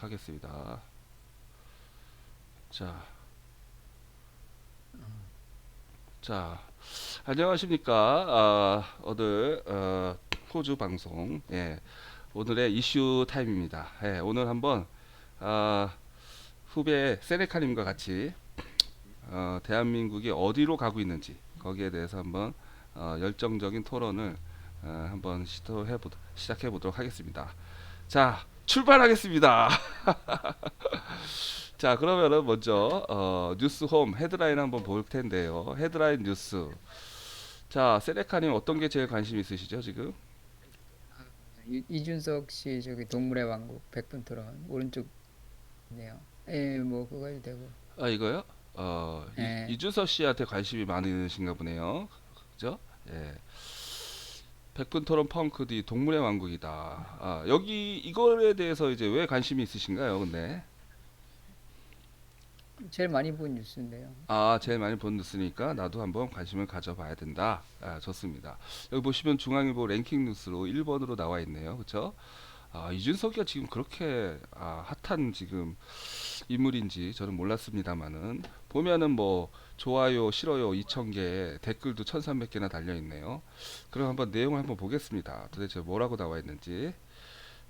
하겠습니다. 자, 자, 안녕하십니까? 오늘 호주 방송, 오늘의 이슈 타임입니다. 오늘 한번 아, 후배 세네카님과 같이 대한민국이 어디로 가고 있는지 거기에 대해서 한번 열정적인 토론을 한번 시작해 보도록 하겠습니다. 자, 출발하겠습니다. 자, 그러면은 먼저 뉴스홈 헤드라인 한번 볼 텐데요. 헤드라인 뉴스. 자, 세레카님 어떤 게 제일 관심 있으시죠, 지금? 이준석 씨 저기 동물의 왕국 100분 토론 오른쪽이네요. 예, 뭐 그거 해도 되고. 아, 이거요? 예, 이준서 씨한테 관심이 많으신가 보네요. 그죠? 예. 백분 토론 펑크 뒤 동물의 왕국이다. 여기 이거에 대해서 이제 왜 관심이 있으신가요, 근데? 제일 많이 본 뉴스인데요. 제일 많이 본 뉴스니까 나도 한번 관심을 가져봐야 된다. 좋습니다. 여기 보시면 중앙일보 랭킹 뉴스로 1번으로 나와 있네요. 그쵸? 이준석이가 지금 그렇게 핫한 지금 인물인지 저는 몰랐습니다만은 보면은 뭐 좋아요, 싫어요 2,000개, 댓글도 1,300개나 달려 있네요. 그럼 한번 내용을 한번 보겠습니다. 도대체 뭐라고 나와 있는지.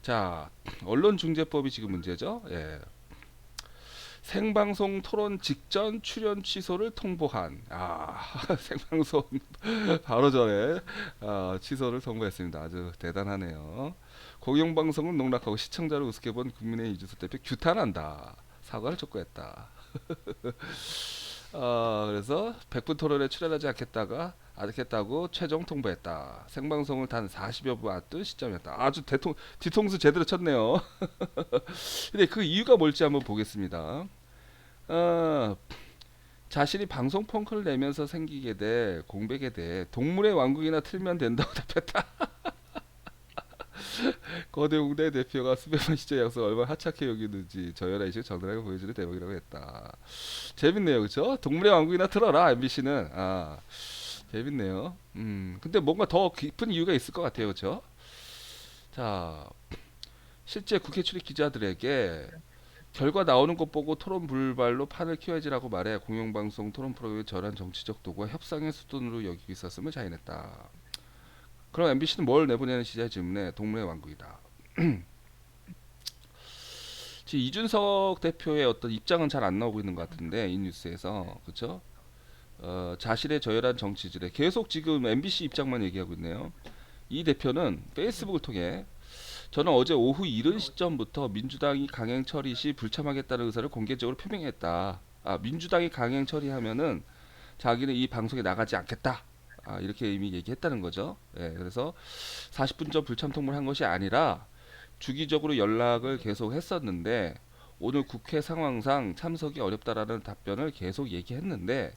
자, 언론중재법이 지금 문제죠. 예. 생방송 토론 직전 출연 취소를 통보한 생방송 바로 전에 취소를 통보했습니다. 아주 대단하네요. 공영방송은 농락하고 시청자를 우습게 본 국민의 이준석 대표 규탄한다. 사과를 촉구했다. 그래서 100분 토론에 출연하지 않겠다고 최종 통보했다. 생방송을 단 40여 분 앞둔 시점이었다. 아주 뒤통수 제대로 쳤네요. 근데 그 이유가 뭘지 한번 보겠습니다. 어, 자신이 방송 펑크를 내면서 생기게 될 공백에 대해 동물의 왕국이나 틀면 된다고 답했다. 거대웅대 대표가 수백만 시청자 약속 얼마나 하찮게 여기는지 저열한 이슈 적나라하게 보여주는 대목이라고 했다. 재밌네요, 그렇죠? 동물의 왕국이나 틀어라 MBC는. 재밌네요. 근데 뭔가 더 깊은 이유가 있을 것 같아요, 그렇죠? 자, 실제 국회 출입 기자들에게 결과 나오는 것 보고 토론 불발로 판을 키워야지라고 말해 공영방송 토론 프로그램의 저런 정치적 도구와 협상의 수단으로 여기고 있었음을 자인했다. 그럼 MBC는 뭘 내보내는 시자의 질문에 동물의 왕국이다. 지금 이준석 대표의 어떤 입장은 잘 안 나오고 있는 것 같은데 이 뉴스에서 그렇죠? 자신의 저열한 정치질에 계속 지금 MBC 입장만 얘기하고 있네요. 이 대표는 페이스북을 통해 저는 어제 오후 이른 시점부터 민주당이 강행 처리 시 불참하겠다는 의사를 공개적으로 표명했다. 민주당이 강행 처리하면은 자기는 이 방송에 나가지 않겠다. 이렇게 이미 얘기했다는 거죠. 그래서 40분 전 불참 통보를 한 것이 아니라 주기적으로 연락을 계속 했었는데 오늘 국회 상황상 참석이 어렵다라는 답변을 계속 얘기했는데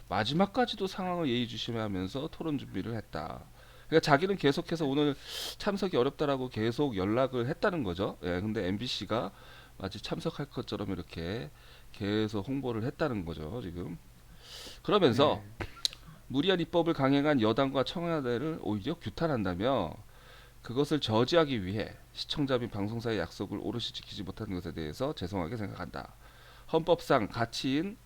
마지막까지도 상황을 예의주시하면서 토론 준비를 했다. 그러니까 자기는 계속해서 오늘 참석이 어렵다라고 계속 연락을 했다는 거죠. 근데 MBC가 마치 참석할 것처럼 이렇게 계속 홍보를 했다는 거죠, 지금. 그러면서 예. 무리한 입법을 강행한 여당과 청와대를 오히려 규탄한다며 그것을 저지하기 위해 시청자 및 방송사의 약속을 오롯이 지키지 못한 것에 대해서 죄송하게 생각한다. 헌법상 가치인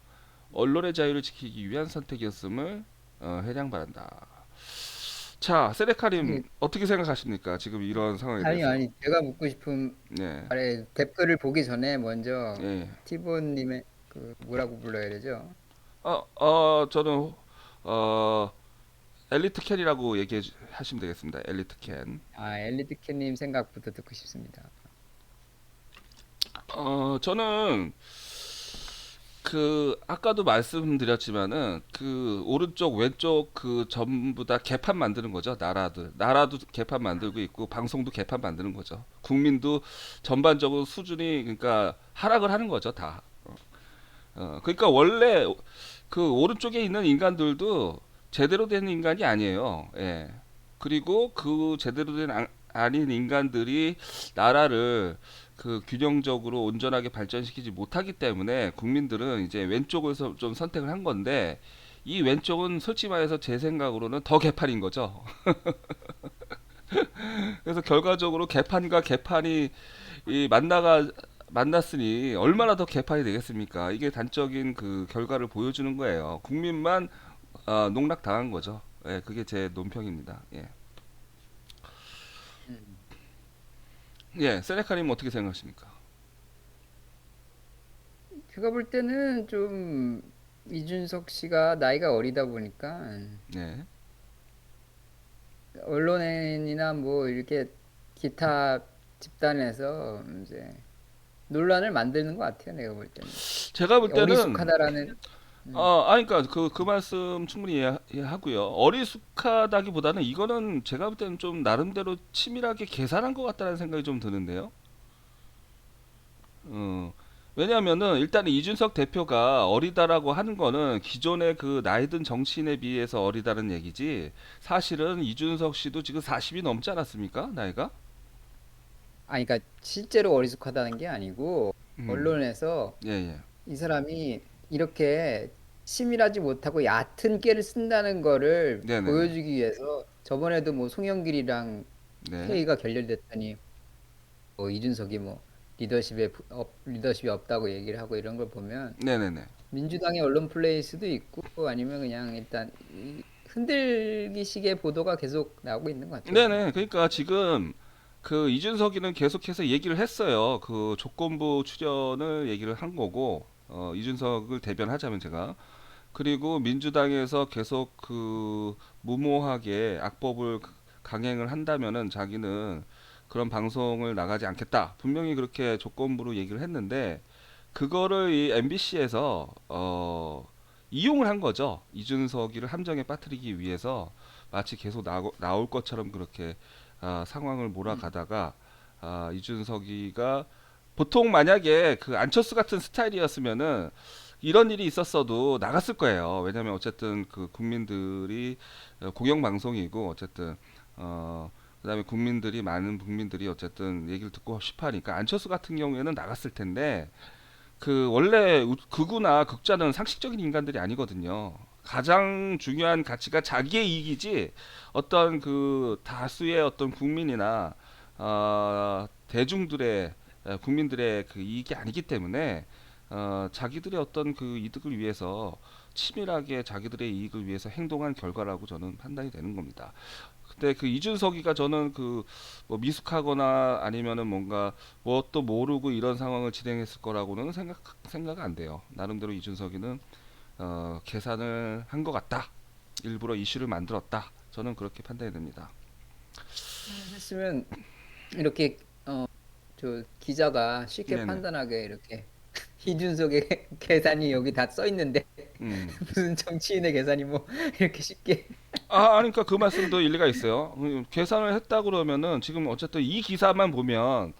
언론의 자유를 지키기 위한 선택이었음을 해량 바란다. 자, 세레카님 이게 어떻게 생각하십니까? 지금 이런 상황에 아니 대해서. 아니 제가 묻고 싶은 네, 말에 댓글을 보기 전에 먼저 예. 티본님의 그 뭐라고 불러야 되죠? 저는 어 엘리트 캔이라고 얘기하시면 되겠습니다. 엘리트 캔. 엘리트캣님 생각부터 듣고 싶습니다. 저는 그 아까도 말씀드렸지만은 그 오른쪽 왼쪽 그 전부 다 개판 만드는 거죠. 나라도 개판 만들고 있고 방송도 개판 만드는 거죠. 국민도 전반적으로 수준이 그러니까 하락을 하는 거죠. 다. 그러니까 원래 그 오른쪽에 있는 인간들도 제대로 된 인간이 아니에요. 그리고 그 제대로 된 아닌 인간들이 나라를 그 균형적으로 온전하게 발전시키지 못하기 때문에 국민들은 이제 왼쪽에서 좀 선택을 한 건데 이 왼쪽은 솔직히 말해서 제 생각으로는 더 개판인 거죠. 그래서 결과적으로 개판과 개판이 이 만나가 만났으니 얼마나 더 개판이 되겠습니까? 이게 단적인 그 결과를 보여주는 거예요. 국민만 농락 당한 거죠. 예, 그게 제 논평입니다. 예, 음. 예, 세네카님 어떻게 생각하십니까? 제가 볼 때는 좀 이준석 씨가 나이가 어리다 보니까 네, 언론이나 뭐 이렇게 기타 집단에서 이제 논란을 만드는 것 같아요. 내가 볼 때는 제가 볼 때는 어리숙하다라는 그러니까 그 말씀 충분히 이해하고요. 어리숙하다기보다는 이거는 제가 볼 때는 좀 나름대로 치밀하게 계산한 것 같다는 생각이 좀 드는데요. 어, 왜냐하면은 일단 이준석 대표가 어리다라고 하는 거는 기존의 그 나이든 정치인에 비해서 어리다는 얘기지. 사실은 이준석 씨도 지금 40이 넘지 않았습니까? 나이가? 아니 그러니까 실제로 어리숙하다는 게 아니고 음, 언론에서 예, 예. 이 사람이 이렇게 치밀하지 못하고 얕은 깨를 쓴다는 거를 네네네. 보여주기 위해서 저번에도 뭐 송영길이랑 네. 회의가 결렬됐더니 뭐 이준석이 뭐 리더십이 없다고 얘기를 하고 이런 걸 보면 네네네. 민주당의 언론 플레이일 수도 있고 아니면 그냥 일단 흔들기식의 보도가 계속 나오고 있는 것 같아요. 네네. 그러니까 지금 그 이준석이는 계속해서 얘기를 했어요. 그 조건부 출연을 얘기를 한 거고, 이준석을 대변하자면 제가. 그리고 민주당에서 계속 그 무모하게 악법을 강행을 한다면은 자기는 그런 방송을 나가지 않겠다. 분명히 그렇게 조건부로 얘기를 했는데 그거를 이 MBC에서 이용을 한 거죠. 이준석이를 함정에 빠뜨리기 위해서 마치 계속 나올 것처럼 그렇게 상황을 몰아가다가 이준석이가 보통 만약에 그 안철수 같은 스타일이었으면은 이런 일이 있었어도 나갔을 거예요. 왜냐하면 어쨌든 그 국민들이 공영 방송이고 어쨌든 그다음에 국민들이 많은 국민들이 어쨌든 얘기를 듣고 싶어하니까 안철수 같은 경우에는 나갔을 텐데 그 원래 극우나 극자는 상식적인 인간들이 아니거든요. 가장 중요한 가치가 자기의 이익이지 어떤 그 다수의 어떤 국민이나 대중들의 국민들의 그 이익이 아니기 때문에 자기들의 어떤 그 이득을 위해서 치밀하게 자기들의 이익을 위해서 행동한 결과라고 저는 판단이 되는 겁니다. 근데 그 이준석이가 저는 그 뭐 미숙하거나 아니면은 뭔가 뭣도 모르고 이런 상황을 진행했을 거라고는 생각 안 돼요. 나름대로 이준석이는 계산을 한 것 같다. 일부러 이슈를 만들었다. 저는 그렇게 판단이 됩니다. 했으면 이렇게 저 기자가 쉽게 네네. 판단하게 이렇게 이준석의 계산이 여기 다 써 있는데 음. 무슨 정치인의 계산이 뭐 이렇게 쉽게 그러니까 그 말씀도 일리가 있어요. 계산을 했다 그러면은 지금 어쨌든 이 기사만 보면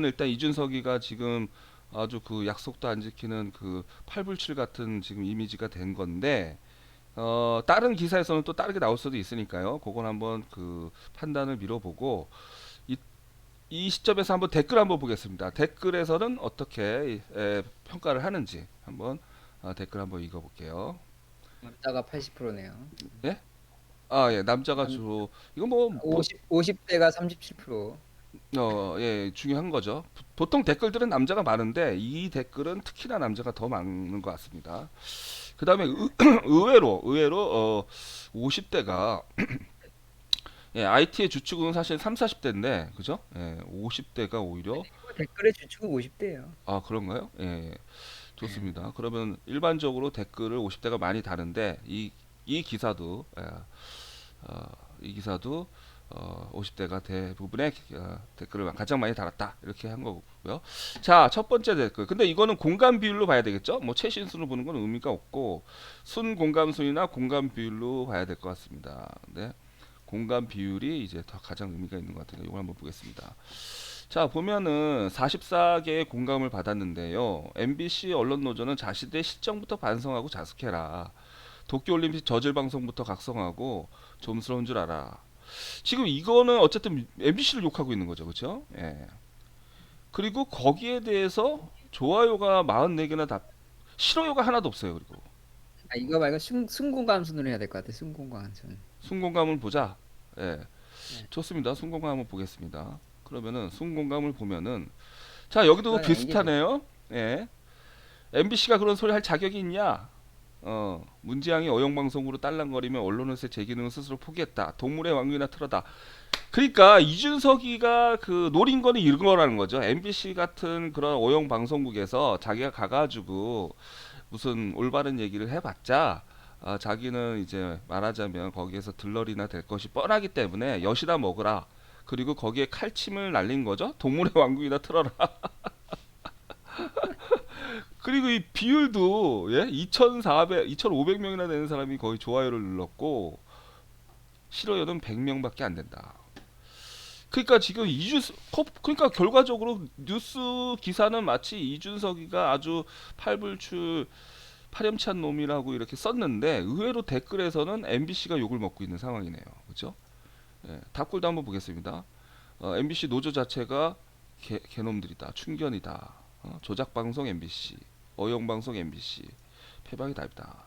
일단 이준석이가 지금 아주 그 약속도 안 지키는 그 팔불출 같은 지금 이미지가 된 건데 다른 기사에서는 또 다르게 나올 수도 있으니까요. 그건 한번 그 판단을 미뤄보고 이 시점에서 한번 댓글 한번 보겠습니다. 댓글에서는 어떻게 평가를 하는지 한번 댓글 한번 읽어볼게요. 남자가 80%네요. 예? 예, 남자가 남 주로 이거 뭐 50대가 37%. 예, 중요한 거죠. 보통 댓글들은 남자가 많은데 이 댓글은 특히나 남자가 더 많은 것 같습니다. 그다음에 의외로 50대가 IT의 주축은 사실 3, 40대인데 그죠? 50대가 오히려 댓글의 주축은 50대예요. 그런가요? 예, 좋습니다. 그러면 일반적으로 댓글을 50대가 많이 다는데 이 기사도 어, 이 기사도 50대가 대부분의 댓글을 가장 많이 달았다 이렇게 한 거고요. 자, 첫 번째 댓글. 근데 이거는 공감 비율로 봐야 되겠죠? 뭐 최신수로 보는 건 의미가 없고 순 공감순이나 공감 비율로 봐야 될 것 같습니다. 네. 공감 비율이 이제 더 가장 의미가 있는 것 같아요. 이걸 한번 보겠습니다. 자, 보면은 44개의 공감을 받았는데요. MBC 언론노조는 자신의 실정부터 반성하고 자숙해라. 도쿄올림픽 저질 방송부터 각성하고 좀스러운 줄 알아. 지금 이거는 어쨌든 MBC를 욕하고 있는 거죠, 그렇죠? 예. 그리고 거기에 대해서 좋아요가 44개나 싫어요가 하나도 없어요. 그리고 이거 말고 순공감순으로 해야 될 것 같아. 순공감순. 순공감을 보자. 예, 네. 좋습니다. 순공감 한번 보겠습니다. 그러면은 순공감을 보면은 자, 여기도 그건 연기죠. 비슷하네요. 예. MBC가 그런 소리 할 자격이 있냐? 문지양이 어용방송으로 딸랑거리며 언론에서 제 기능을 스스로 포기했다. 동물의 왕국이나 틀어다. 그러니까 이준석이가 그 노린 거는 이런 거라는 거죠. MBC 같은 그런 어용방송국에서 자기가 가가지고 무슨 올바른 얘기를 해봤자 자기는 이제 말하자면 거기에서 들러리나 될 것이 뻔하기 때문에 엿이나 먹으라. 그리고 거기에 칼침을 날린 거죠. 동물의 왕국이나 틀어라. 그리고 이 비율도 예? 2,400, 2,500명이나 되는 사람이 거의 좋아요를 눌렀고 싫어요는 100명밖에 안 된다. 그러니까 지금 그러니까 결과적으로 뉴스 기사는 마치 이준석이가 아주 팔불출 파렴치한 놈이라고 이렇게 썼는데 의외로 댓글에서는 MBC가 욕을 먹고 있는 상황이네요. 그렇죠? 예, 답글도 한번 보겠습니다. MBC 노조 자체가 개놈들이다. 충견이다. 조작방송 MBC, 어용방송 MBC, 패방이 답이다.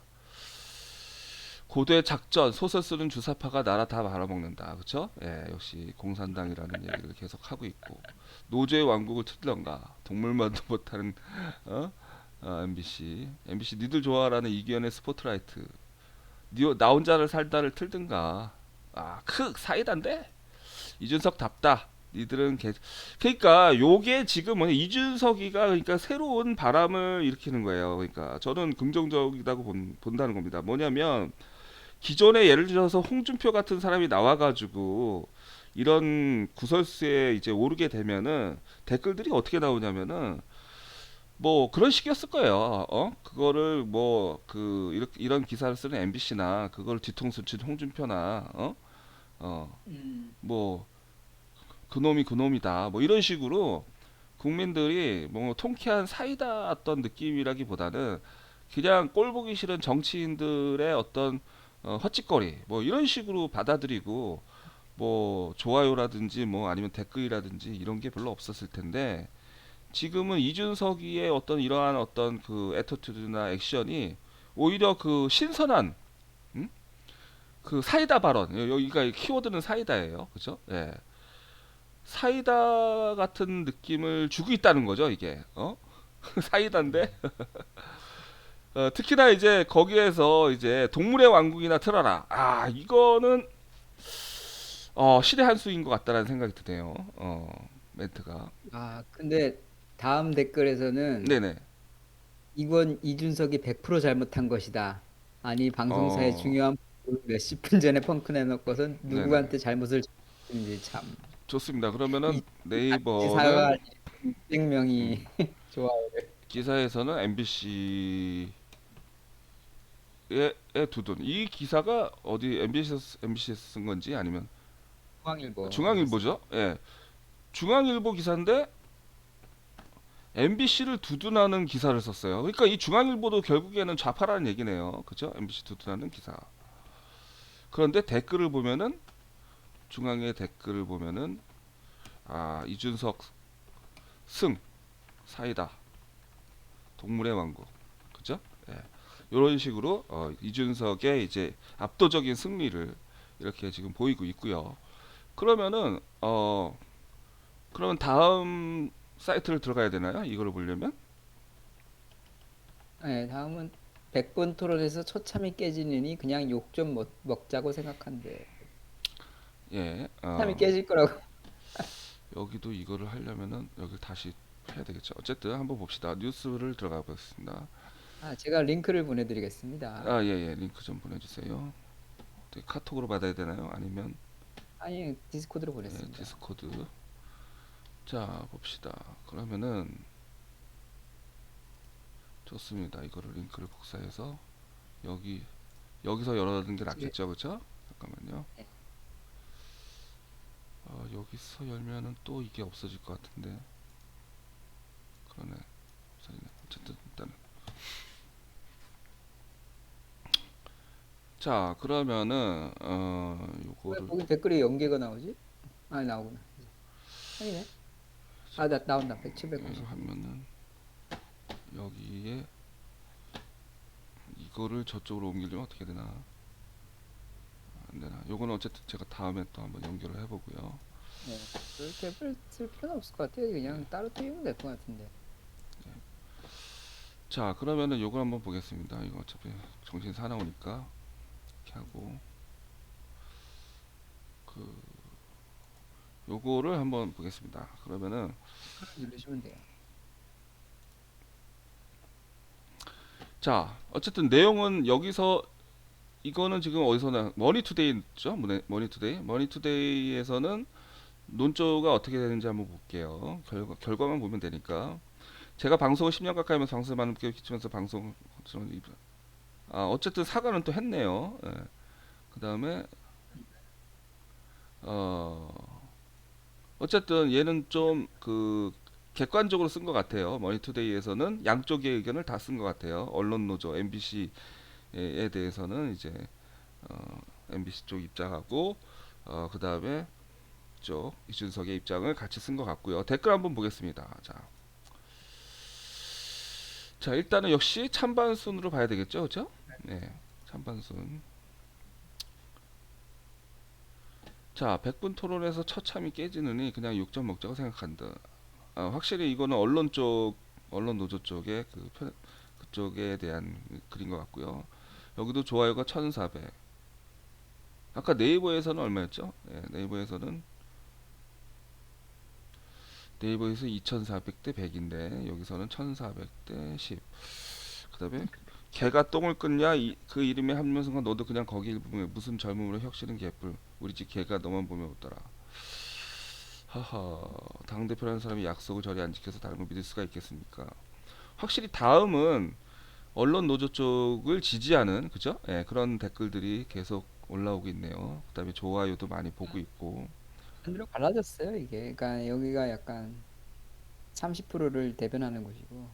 고대 작전, 소설 쓰는 주사파가 나라 다 말아먹는다. 그렇죠? 예, 역시 공산당이라는 얘기를 계속 하고 있고 노조의 왕국을 틀던가 동물만도 못하는 MBC 니들 좋아라는 이기현의 스포트라이트 나 혼자를 살다를 틀든가 사이다인데 이준석 답다. 니들은 그러니까 요게 지금 뭐냐 이준석이가 그러니까 새로운 바람을 일으키는 거예요. 그러니까 저는 긍정적이라고 본다는 겁니다. 뭐냐면 기존에 예를 들어서 홍준표 같은 사람이 나와가지고 이런 구설수에 이제 오르게 되면은 댓글들이 어떻게 나오냐면은 뭐 그런 식이었을 거예요. 그거를 뭐 그 이런 기사를 쓰는 MBC나 그걸 뒤통수 친 홍준표나 뭐 그놈이 그놈이다. 뭐 이런 식으로 국민들이 뭐 통쾌한 사이다 어떤 느낌이라기보다는 그냥 꼴 보기 싫은 정치인들의 어떤 헛짓거리 뭐 이런 식으로 받아들이고 뭐 좋아요라든지 뭐 아니면 댓글이라든지 이런 게 별로 없었을 텐데 지금은 이준석이의 어떤 이러한 어떤 그 애티튜드나 액션이 오히려 그 신선한 그 사이다 발언 여기가 키워드는 사이다예요. 그죠? 예. 사이다 같은 느낌을 주고 있다는 거죠, 이게. 사이다인데 특히나 이제 거기에서 이제 동물의 왕국이나 틀어라. 이거는 시대 한 수인 것 같다라는 생각이 드네요. 멘트가. 아, 근데 다음 댓글에서는 네네. 이건 이준석이 100% 잘못한 것이다. 아니, 방송사의 어, 중요한 몇십 분 전에 펑크 내놓고선 네네. 누구한테 잘못을 줬는지 참. 좋습니다. 그러면은 이 네이버는 사과할 600명이 음, 좋아요를. 기사에서는 MBC에 두둔. 이 기사가 어디 MBC에서 쓴 건지 아니면 중앙일보에서. 중앙일보죠? 예. 중앙일보 기사인데 MBC를 두둔하는 기사를 썼어요. 그러니까 이 중앙일보도 결국에는 좌파라는 얘기네요. 그죠? MBC 두둔하는 기사. 그런데 댓글을 보면은 중앙의 댓글을 보면은 이준석 승 사이다 동물의 왕국 그죠? 예. 이런 식으로 이준석의 이제 압도적인 승리를 이렇게 지금 보이고 있고요. 그러면은 그러면 다음 사이트를 들어가야 되나요? 이거를 보려면 네, 다음은 100번 토론에서 처참히 깨지느니 그냥 욕 좀 먹자고 생각한대. 예, 처참히 깨질 거라고. 여기도 이거를 하려면은 여기를 다시 해야 되겠죠. 어쨌든 한번 봅시다. 뉴스를 들어가 보겠습니다. 제가 링크를 보내드리겠습니다. 예, 링크 좀 보내주세요. 어떻게 카톡으로 받아야 되나요? 아니면 아니, 디스코드로 예, 보냈습니다. 디스코드. 자, 봅시다. 그러면은 좋습니다. 이거를 링크를 복사해서 여기 여기서 열어두는 게 지금, 낫겠죠, 그렇죠? 잠깐만요. 네. 여기서 열면은 또 이게 없어질 것 같은데. 그러네. 없어지네. 어쨌든 일단은 자, 그러면은 왜 요거를 거기 댓글에 연계가 나오지? 나오구나. 아니네. 나온다. 여기서 790. 하면은 여기에 이거를 저쪽으로 옮기려면 어떻게 되나? 안 되나? 요거는 어쨌든 제가 다음에 또 한번 연결을 해보고요. 네. 별 갭을 쓸 필요는 없을 것 같아요. 그냥 따로 띄우면 될 것 같은데. 자, 그러면은 요걸 한번 보겠습니다. 이거 어차피 정신 사나우니까 이렇게 하고 그 요거를 한번 보겠습니다. 그러면은 누르시면 돼요. 자, 어쨌든 내용은 여기서 이거는 지금 어디서 나 머니투데이죠? 머니투데이. 머니투데이에서는 논조가 어떻게 되는지 한번 볼게요. 결과만 보면 되니까. 제가 방송을 10년 가까이 하면서 방송을 많은 게 끼치면서 방송 어쨌든 사과는 또 했네요. 예. 그다음에 어 어쨌든 얘는 좀 그 객관적으로 쓴 것 같아요. 머니투데이에서는 양쪽의 의견을 다 쓴 것 같아요. 언론 노조 MBC에 대해서는 이제 MBC 쪽 입장하고 그다음에 쪽 이준석의 입장을 같이 쓴 것 같고요. 댓글 한번 보겠습니다. 자, 일단은 역시 찬반순으로 봐야 되겠죠, 그렇죠? 네, 찬반순. 자, 100분 토론에서 처참히 깨지느니 그냥 욕점 먹자고 생각한다. 확실히 이거는 언론 노조 쪽의 그쪽에 대한 글인 것 같고요. 여기도 좋아요가 1,400. 아까 네이버에서는 얼마였죠? 네이버에서 2,400대 100인데 여기서는 1,400대 10. 그다음에 개가 똥을 끊냐 그 이름에 한 순간 너도 그냥 거기 일부면 무슨 젊음으로 혁신은 개뿔 우리 집 개가 너만 보면 웃더라. 하하, 당대표라는 사람이 약속을 저리 안 지켜서 다른 걸 믿을 수가 있겠습니까? 확실히 다음은 언론 노조 쪽을 지지하는 그죠? 예, 그런 댓글들이 계속 올라오고 있네요. 그다음에 좋아요도 많이 보고 있고. 반대로 갈라졌어요, 이게. 그러니까 여기가 약간 30%를 대변하는 곳이고,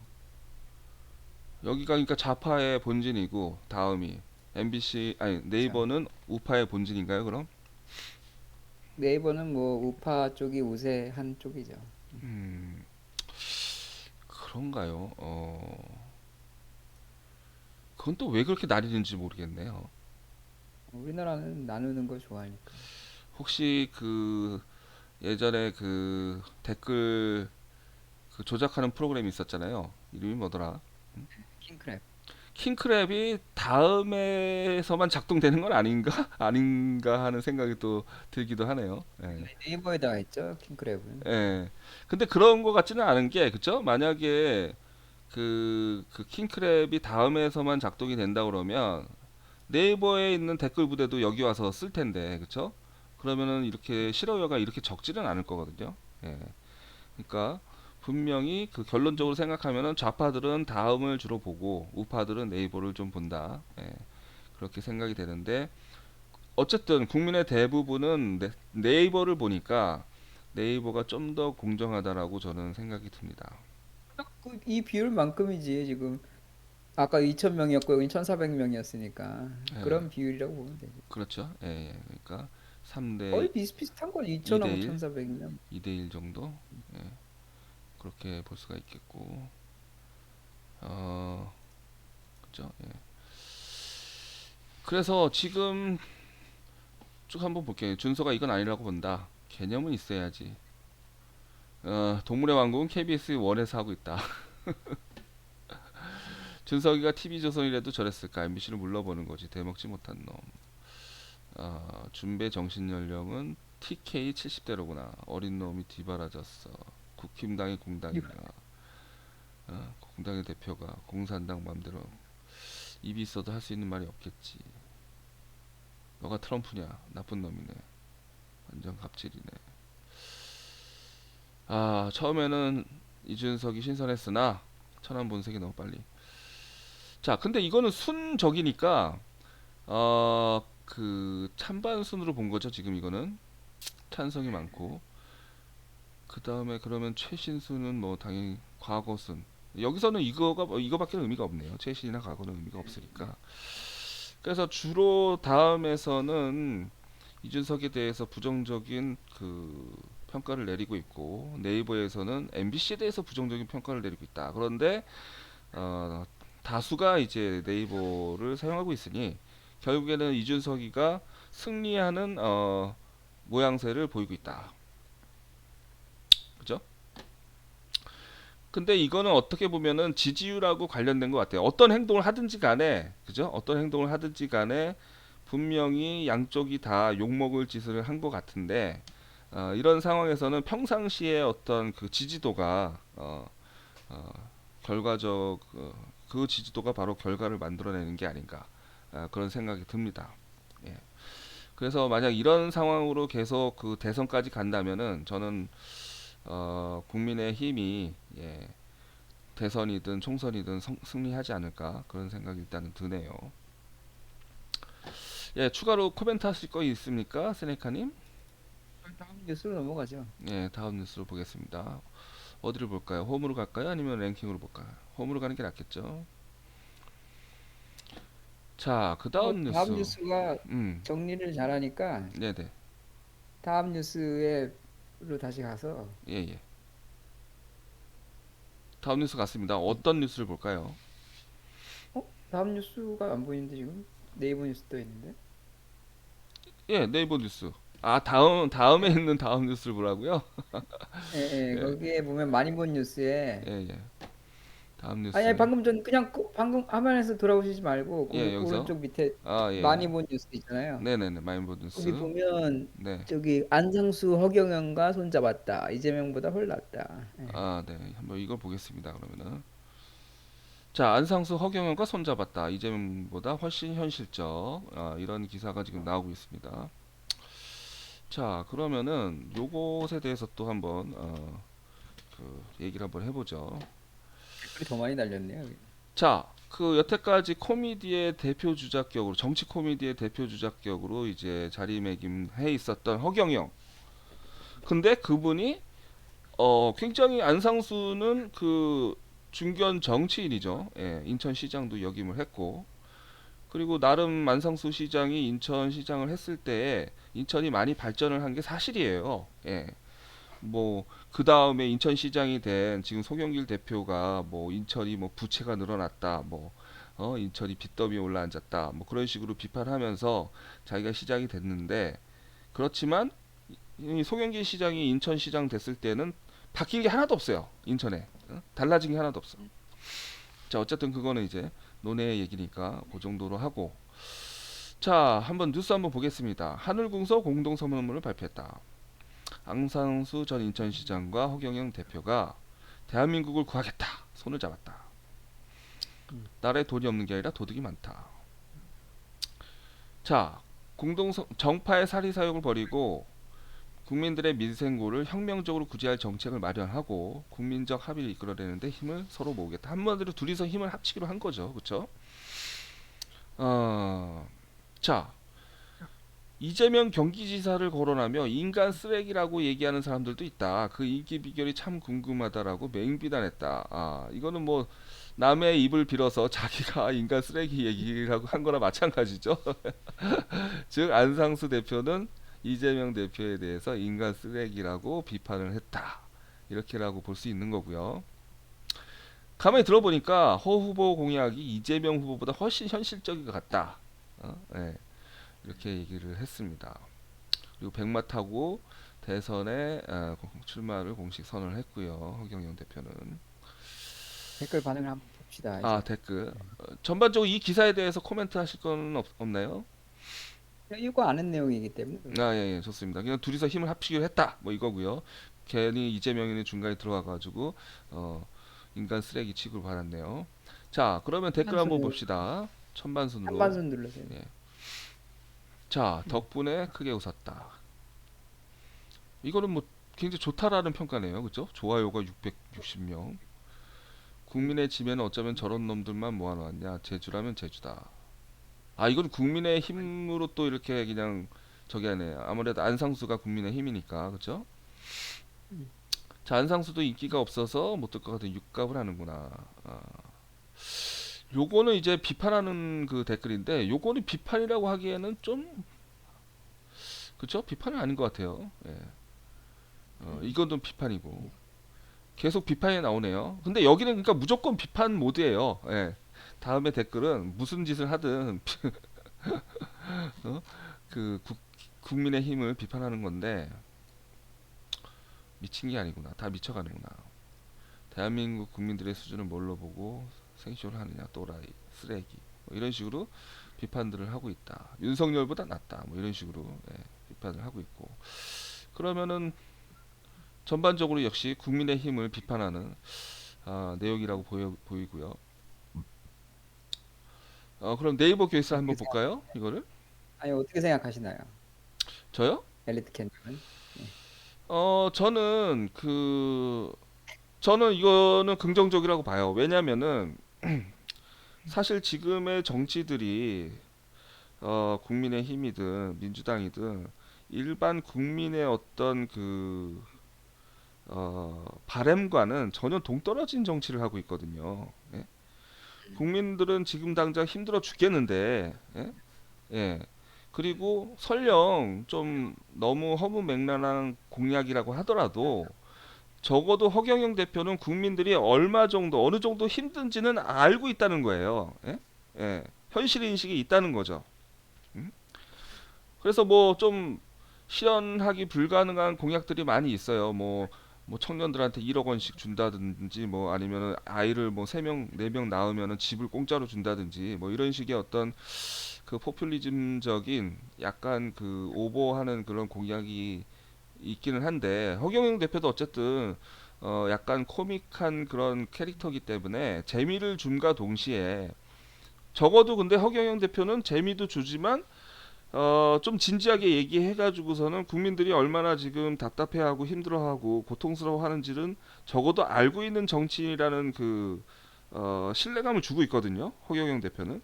여기가 그러니까 좌파의 본진이고 다음이 MBC 아니 그렇죠. 네이버는 우파의 본진인가요? 그럼? 네이버는 뭐 우파 쪽이 우세한 쪽이죠. 음, 그런가요? 그건 또 왜 그렇게 나뉘는지 모르겠네요. 우리나라는 나누는 걸 좋아하니까. 혹시 그 예전에 그 댓글 그 조작하는 프로그램이 있었잖아요. 이름이 뭐더라? 킹크랩. 킹크랩이 다음에서만 작동되는 건 아닌가? 아닌가 하는 생각이 또 들기도 하네요. 예. 네이버에다가 있죠, 킹크랩은. 예. 근데 그런 것 같지는 않은 게, 그쵸? 만약에 그 킹크랩이 다음에서만 작동이 된다 그러면 네이버에 있는 댓글 부대도 여기 와서 쓸 텐데, 그쵸? 그러면은 이렇게 실어요가 이렇게 적지는 않을 거거든요. 예. 그러니까 분명히 그 결론적으로 생각하면은 좌파들은 다음을 주로 보고 우파들은 네이버를 좀 본다. 예. 그렇게 생각이 되는데 어쨌든 국민의 대부분은 네이버를 보니까 네이버가 좀 더 공정하다라고 저는 생각이 듭니다. 이 비율만큼이지 지금. 아까 2,000명이었고 여긴 1,400명이었으니까 예. 그런 비율이라고 보면 되죠. 그렇죠. 예, 예. 그러니까 3대 거의 비슷비슷한 걸 2,000하고 2대1, 1,400명. 2대1 정도? 예. 그렇게 볼 수가 있겠고. 어, 그죠? 예. 그래서 지금 쭉 한번 볼게요. 준서가 이건 아니라고 본다. 개념은 있어야지. 동물의 왕국은 KBS 원에서 하고 있다. 준석이가 TV조선이라도 저랬을까? MBC를 물러보는 거지. 대먹지 못한 놈. 준배 정신연령은 TK 70대로구나. 어린 놈이 뒤바라졌어. 국힘당이 공당이냐. 공당의 대표가 공산당 맘대로 입이 있어도 할 수 있는 말이 없겠지. 너가 트럼프냐? 나쁜 놈이네. 완전 갑질이네. 처음에는 이준석이 신선했으나 천안 본색이 너무 빨리. 자, 근데 이거는 순적이니까 그 찬반 순으로 본 거죠. 지금 이거는 찬성이 많고 그 다음에 그러면 최신순은 뭐 당연히 과거순. 여기서는 이거가 이거밖에 의미가 없네요. 최신이나 과거는 의미가 없으니까. 그래서 주로 다음에서는 이준석에 대해서 부정적인 그 평가를 내리고 있고 네이버에서는 MBC에 대해서 부정적인 평가를 내리고 있다. 그런데 어, 다수가 이제 네이버를 사용하고 있으니 결국에는 이준석이가 승리하는 모양새를 보이고 있다. 근데 이거는 어떻게 보면은 지지율하고 관련된 것 같아요. 어떤 행동을 하든지 간에, 그죠? 어떤 행동을 하든지 간에 분명히 양쪽이 다 욕먹을 짓을 한 것 같은데, 이런 상황에서는 평상시에 어떤 그 지지도가, 어, 결과적, 그 지지도가 바로 결과를 만들어내는 게 아닌가, 그런 생각이 듭니다. 예. 그래서 만약 이런 상황으로 계속 그 대선까지 간다면은 저는 국민의 힘이 예, 대선이든 총선이든 승리하지 않을까 그런 생각이 일단은 드네요. 예, 추가로 코멘트 하실 거 있습니까, 세네카님? 다음 뉴스로 넘어가죠. 예, 다음 뉴스로 보겠습니다. 어디를 볼까요? 홈으로 갈까요? 아니면 랭킹으로 볼까요? 홈으로 가는 게 낫겠죠. 자, 그 다음 뉴스. 다음 뉴스가 음, 정리를 잘하니까 네네. 다음 뉴스에로 다시 가서 예, 예. 다음 뉴스 같습니다. 어떤 뉴스를 볼까요? 다음 뉴스가 안 보이는데 지금 네이버 뉴스 떠 있는데. 예, 네이버 뉴스. 아, 다음에 있는 다음 뉴스를 보라고요? 예, 예, 예, 거기에 보면 많이 본 뉴스에 예, 예. 다음 아니 뉴스. 방금 전 그냥 방금 화면에서 돌아오시지 말고 예, 거기 여기서. 오른쪽 밑에 아, 예, 예. 많이 본 뉴스 있잖아요. 네네네. 마인보 거기 뉴스. 보면 네. 저기 안상수 허경영과 손잡았다. 이재명보다 홀랐다. 예. 아, 네. 한번 이걸 보겠습니다. 그러면은. 자, 안상수 허경영과 손잡았다. 이재명보다 훨씬 현실적. 이런 기사가 지금 나오고 있습니다. 자, 그러면은 요것에 대해서 또 한번 얘기를 한번 해보죠. 댓글이 더 많이 달렸네요. 여기. 자, 그 여태까지 코미디의 대표 주작격으로 정치 코미디의 대표 주작격으로 이제 자리매김해 있었던 허경영. 근데 그분이 굉장히 안상수는 그 중견 정치인이죠. 예, 인천시장도 역임을 했고 그리고 나름 안상수 시장이 인천시장을 했을 때에 인천이 많이 발전을 한 게 사실이에요. 예. 뭐 그 다음에 인천시장이 된 지금 송영길 대표가 뭐 인천이 뭐 부채가 늘어났다, 뭐 인천이 빚더미에 올라앉았다, 뭐 그런 식으로 비판하면서 자기가 시장이 됐는데 그렇지만 이 송영길 시장이 인천시장 됐을 때는 바뀐 게 하나도 없어요. 인천에 달라진 게 하나도 없어. 자 어쨌든 그거는 이제 논의 얘기니까 그 정도로 하고 자 한번 뉴스 한번 보겠습니다. 하늘궁서 공동선언문을 발표했다. 안상수 전 인천시장과 허경영 대표가 대한민국을 구하겠다. 손을 잡았다. 나라에 돈이 없는 게 아니라 도둑이 많다. 자, 정파의 사리사욕을 버리고 국민들의 민생고를 혁명적으로 구제할 정책을 마련하고 국민적 합의를 이끌어내는데 힘을 서로 모으겠다. 한마디로 둘이서 힘을 합치기로 한 거죠. 그렇죠? 어, 자, 이재명 경기지사를 거론하며 인간 쓰레기라고 얘기하는 사람들도 있다. 그 인기 비결이 참 궁금하다라고 맹비난했다. 이거는 뭐 남의 입을 빌어서 자기가 인간 쓰레기 얘기라고 한 거나 마찬가지죠. 즉 안상수 대표는 이재명 대표에 대해서 인간 쓰레기라고 비판을 했다. 이렇게라고 볼 수 있는 거고요. 가만히 들어보니까 허 후보 공약이 이재명 후보보다 훨씬 현실적인 것 같다. 네, 이렇게 얘기를 했습니다. 그리고 백마 타고 대선에 출마를 공식 선언을 했고요. 허경영 대표는. 댓글 반응을 한번 봅시다. 이제 댓글. 전반적으로 이 기사에 대해서 코멘트 하실 건 없나요? 그냥 읽고 아는 내용이기 때문에 예, 예, 좋습니다. 그냥 둘이서 힘을 합치기로 했다. 뭐 이거고요. 괜히 이재명이 중간에 들어와가지고 인간 쓰레기 취급을 받았네요. 자, 그러면 댓글 한번 한반순을 봅시다. 천반순으로. 한반순 눌러세요. 예. 자, 덕분에 크게 웃었다. 이거는 뭐 굉장히 좋다라는 평가네요. 그죠? 좋아요가 660명. 국민의 짐에는 어쩌면 저런 놈들만 모아놓았냐. 제주라면 제주다. 이건 국민의 힘으로 또 이렇게 그냥 저기 하네. 아무래도 안상수가 국민의 힘이니까. 그죠? 자, 안상수도 인기가 없어서 못 들 것 같아 육갑을 하는구나. 요거는 이제 비판하는 그 댓글인데 요거는 비판이라고 하기에는 좀 그쵸? 비판은 아닌 것 같아요. 예. 이건 비판이고 계속 비판이 나오네요. 근데 여기는 그러니까 무조건 비판 모드예요. 예. 다음에 댓글은 무슨 짓을 하든 어? 그 국민의 힘을 비판하는 건데 미친 게 아니구나. 다 미쳐가는구나. 대한민국 국민들의 수준을 뭘로 보고 생쇼를 하느냐, 또라이, 쓰레기, 뭐 이런 식으로 비판들을 하고 있다. 윤석열보다 낫다, 뭐 이런 식으로 비판을 하고 있고. 그러면은 전반적으로 역시 국민의힘을 비판하는 내용이라고 보이고요. 그럼 네이버 교수 어떻게 한번 생각, 볼까요? 이거를 아니 어떻게 생각하시나요? 저요? 엘리트 캠프는? 예. 저는 저는 이거는 긍정적이라고 봐요. 왜냐면은 사실 지금의 정치들이 국민의힘이든 민주당이든 일반 국민의 어떤 바램과는 전혀 동떨어진 정치를 하고 있거든요. 예? 국민들은 지금 당장 힘들어 죽겠는데, 예? 예. 그리고 설령 좀 너무 허무맹랑한 공약이라고 하더라도 적어도 허경영 대표는 국민들이 얼마 정도, 어느 정도 힘든지는 알고 있다는 거예요. 예? 예. 현실 인식이 있다는 거죠. 음? 그래서 뭐 좀 실현하기 불가능한 공약들이 많이 있어요. 뭐 청년들한테 1억 원씩 준다든지 뭐 아니면은 아이를 뭐 3명, 4명 낳으면은 집을 공짜로 준다든지 뭐 이런 식의 어떤 포퓰리즘적인 약간 오버하는 그런 공약이 있기는 한데 허경영 대표도 어쨌든 약간 코믹한 그런 캐릭터이기 때문에 재미를 줌과 동시에 적어도 근데 허경영 대표는 재미도 주지만 좀 진지하게 얘기해가지고서는 국민들이 얼마나 지금 답답해하고 힘들어하고 고통스러워하는지는 적어도 알고 있는 정치인이라는 신뢰감을 주고 있거든요. 허경영 대표는.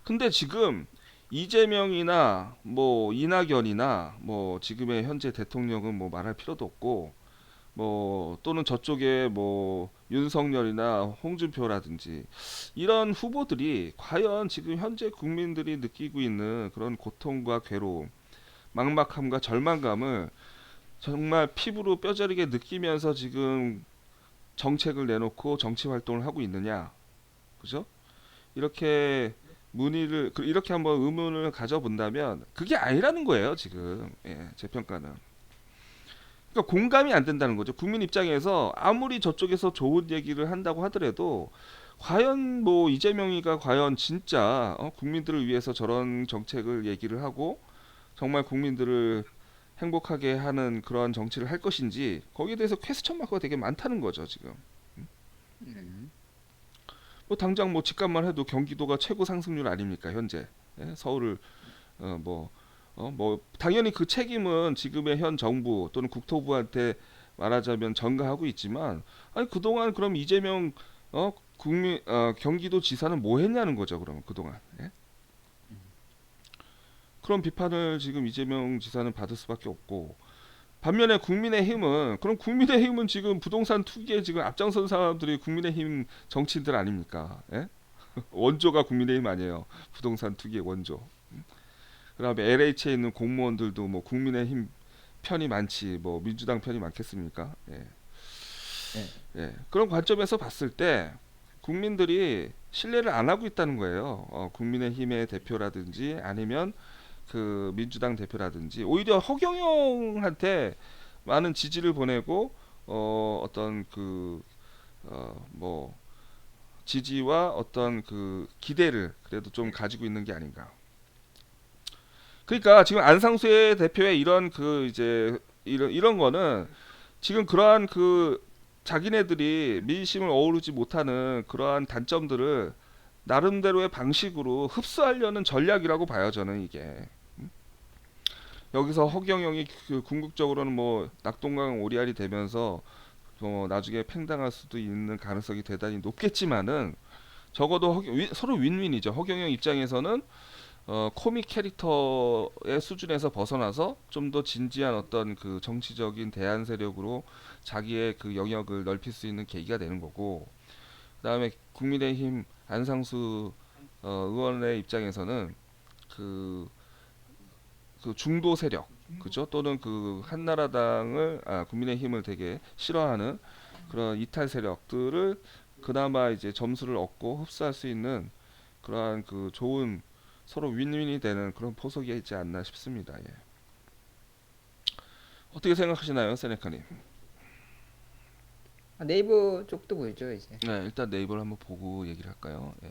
근데 지금 이재명이나 뭐 이낙연이나 뭐 지금의 현재 대통령은 뭐 말할 필요도 없고 뭐 또는 저쪽에 뭐 윤석열이나 홍준표라든지 이런 후보들이 과연 지금 현재 국민들이 느끼고 있는 그런 고통과 괴로움, 막막함과 절망감을 정말 피부로 뼈저리게 느끼면서 지금 정책을 내놓고 정치 활동을 하고 있느냐, 그죠? 이렇게 이렇게 한번 의문을 가져본다면 그게 아니라는 거예요 지금 제 평가는. 그러니까 공감이 안 된다는 거죠. 국민 입장에서 아무리 저쪽에서 좋은 얘기를 한다고 하더라도 과연 뭐 이재명이가 과연 진짜 국민들을 위해서 저런 정책을 얘기를 하고 정말 국민들을 행복하게 하는 그러한 정치를 할 것인지 거기에 대해서 퀘스천 마크가 되게 많다는 거죠 지금. 음. 뭐 당장 뭐 집값만 해도 경기도가 최고 상승률 아닙니까 현재. 서울을 뭐 당연히 그 책임은 지금의 현 정부 또는 국토부한테 말하자면 전가하고 있지만 아니 그동안 그럼 이재명 경기도 지사는 뭐 했냐는 거죠 그러면 그동안. 그런 비판을 지금 이재명 지사는 받을 수밖에 없고 반면에 국민의힘은 그럼 국민의힘은 지금 부동산 투기에 지금 앞장선 사람들이 국민의힘 정치인들 아닙니까? 예? 원조가 국민의힘 아니에요. 부동산 투기의 원조. 그다음에 LH에 있는 공무원들도 뭐 국민의힘 편이 많지 뭐 민주당 편이 많겠습니까? 예. 네. 예. 그런 관점에서 봤을 때 국민들이 신뢰를 안 하고 있다는 거예요. 국민의힘의 대표라든지 아니면 민주당 대표라든지 오히려 허경영한테 많은 지지를 보내고 어떤 뭐 지지와 어떤 기대를 그래도 좀 가지고 있는 게 아닌가. 그러니까 지금 안상수의 대표의 이런 이제 이런 거는 지금 그러한 자기네들이 민심을 어우르지 못하는 그러한 단점들을 나름대로의 방식으로 흡수하려는 전략이라고 봐요 저는 이게. 여기서 허경영이 궁극적으로는 뭐 낙동강 오리알이 되면서 나중에 팽당할 수도 있는 가능성이 대단히 높겠지만은 적어도 서로 윈윈이죠. 허경영 입장에서는 코믹 캐릭터의 수준에서 벗어나서 좀 더 진지한 어떤 정치적인 대안 세력으로 자기의 영역을 넓힐 수 있는 계기가 되는 거고, 그다음에 국민의힘 안상수 의원의 입장에서는 그, 중도 세력, 그죠? 또는 한나라당을 국민의힘을 되게 싫어하는 그런 이탈 세력들을 그나마 이제 점수를 얻고 흡수할 수 있는 그러한 좋은 서로 윈윈이 되는 그런 포석이 있지 않나 싶습니다. 예. 어떻게 생각하시나요, 세네카님? 네이버 쪽도 보이죠 이제. 네, 일단 네이버를 한번 보고 얘기를 할까요? 예.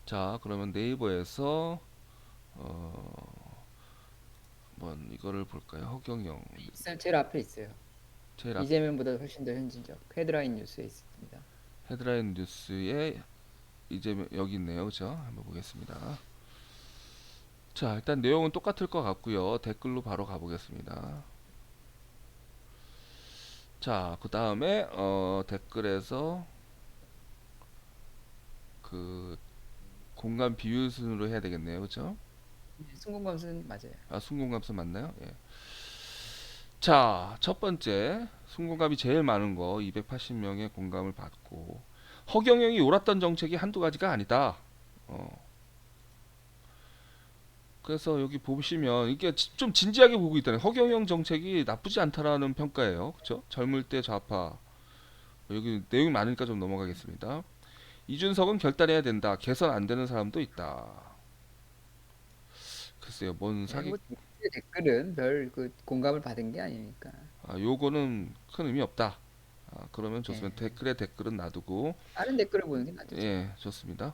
자, 그러면 네이버에서 한번 이거를 볼까요? 허경영 제일 앞에 있어요. 제일 앞 이재명보다 훨씬 더 현진적. 헤드라인 뉴스에 있습니다. 헤드라인 뉴스에 이제 여기 있네요, 그죠? 한번 보겠습니다. 자, 일단 내용은 똑같을 것 같고요. 댓글로 바로 가보겠습니다. 자, 그 다음에 댓글에서 그 공간 비율 순으로 해야 되겠네요, 그죠? 순공감수는 맞아요. 아, 순공감수 맞나요? 예. 자, 첫 번째 순공감이 제일 많은 거 280명의 공감을 받고 허경영이 옳았던 정책이 한두 가지가 아니다. 어, 그래서 여기 보시면 이게 좀 진지하게 보고 있다는 허경영 정책이 나쁘지 않다라는 평가예요. 그렇죠? 젊을 때 좌파. 여기 내용이 많으니까 좀 넘어가겠습니다. 이준석은 결단해야 된다. 개선 안 되는 사람도 있다. 글쎄요, 뭔 네, 사기? 뭐 댓글은 별 그 공감을 받은 게 아니니까. 아, 요거는 큰 의미 없다. 아, 그러면 좋습니다. 예. 댓글에 댓글은 놔두고 다른 댓글을 보는 게 낫죠. 예, 좋습니다.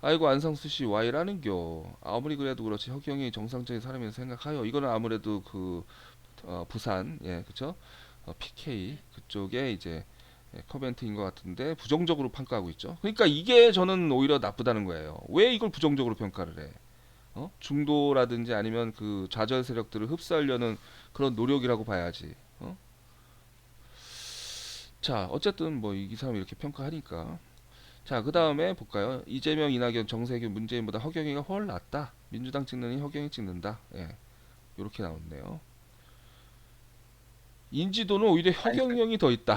아이고 안상수 씨 와이라는겨. 아무리 그래도 그렇지 허경이 정상적인 사람이라 생각하여. 이거는 아무래도 그 부산 예, 그쵸? PK 그쪽에 이제 커멘트인 것 같은데 부정적으로 평가하고 있죠. 그러니까 이게 저는 오히려 나쁘다는 거예요. 왜 이걸 부정적으로 평가를 해? 중도라든지 아니면 그 좌절 세력들을 흡수하려는 그런 노력이라고 봐야지. 자, 어쨌든 뭐 이 사람이 이렇게 평가하니까. 자, 그 다음에 볼까요? 이재명, 이낙연, 정세균, 문재인보다 허경이가 훨 낫다. 민주당 찍느니 허경이 찍는다. 예, 이렇게 나왔네요. 인지도는 오히려 아니, 허경영이 더 있다.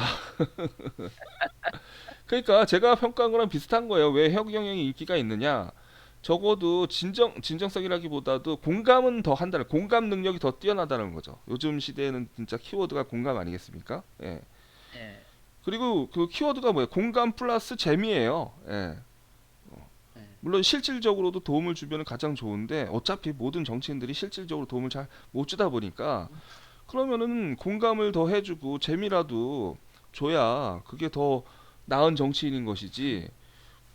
그러니까 제가 평가한 거랑 비슷한 거예요. 왜 허경영이 인기가 있느냐? 적어도 진정성이라기보다도 공감은 더 한다는, 공감 능력이 더 뛰어나다는 거죠. 요즘 시대에는 진짜 키워드가 공감 아니겠습니까? 예. 예. 그리고 그 키워드가 뭐예요? 공감 플러스 재미예요. 예. 예. 물론 실질적으로도 도움을 주면 가장 좋은데 어차피 모든 정치인들이 실질적으로 도움을 잘 못 주다 보니까 그러면은 공감을 더 해주고 재미라도 줘야 그게 더 나은 정치인인 것이지.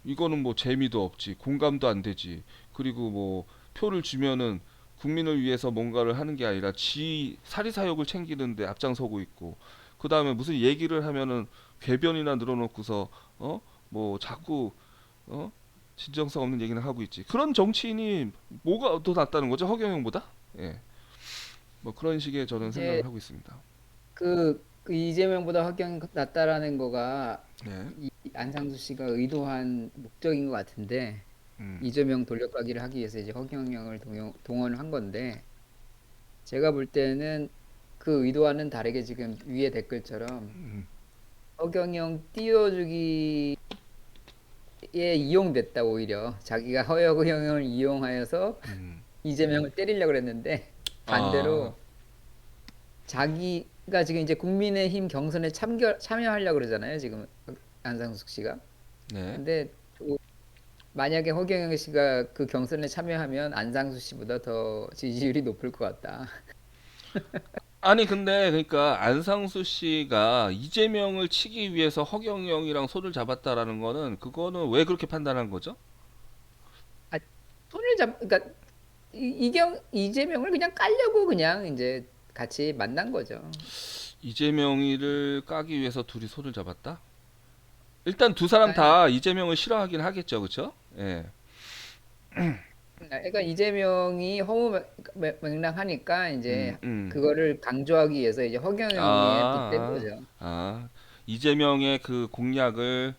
이거는 뭐 재미도 없지, 공감도 안 되지. 그리고 뭐 표를 주면은 국민을 위해서 뭔가를 하는 게 아니라 지 사리사욕을 챙기는데 앞장서고 있고, 그 다음에 무슨 얘기를 하면은 궤변이나 늘어놓고서 뭐 자꾸 어 진정성 없는 얘기는 하고 있지. 그런 정치인이 뭐가 더 낫다는 거죠, 허경영보다? 예, 뭐 그런 식의 저는 이제 생각을 하고 있습니다. 그 이재명보다 확경이 낫다라는 거가 네, 이 안상수 씨가 의도한 목적인 것 같은데 음, 이재명 돌려가기를 하기 위해서 이제 허경영을 동원을 한 건데 제가 볼 때는 그 의도와는 다르게 지금 위에 댓글처럼 음, 허경영 띄워주기에 이용됐다 오히려 자기가 허경영을 이용하여서 음. 이재명을 때리려고 그랬는데 아, 반대로 자기가 지금 이제 국민의힘 경선에 참여하려고 그러잖아요 지금 안상숙 씨가 네. 근데 만약에 허경영 씨가 그 경선에 참여하면 안상수 씨보다 더 지지율이 높을 것 같다. 아니 근데 그러니까 안상수 씨가 이재명을 치기 위해서 허경영이랑 손을 잡았다라는 거는 그거는 왜 그렇게 판단한 거죠? 아, 그러니까 이재명을 그냥 깔려고 그냥 이제 같이 만난 거죠. 이재명이를 까기 위해서 둘이 손을 잡았다? 일단 두 사람 아니, 다 이재명을 싫어하긴 하겠죠, 그렇죠? 예. 그러니까 이재명이 허무 맹랑하니까 음, 이제 음. 그거를 강조하기 위해서 이제 아, 허경영에 빗댄 아, 거죠. 아. 이재명의 그 공약을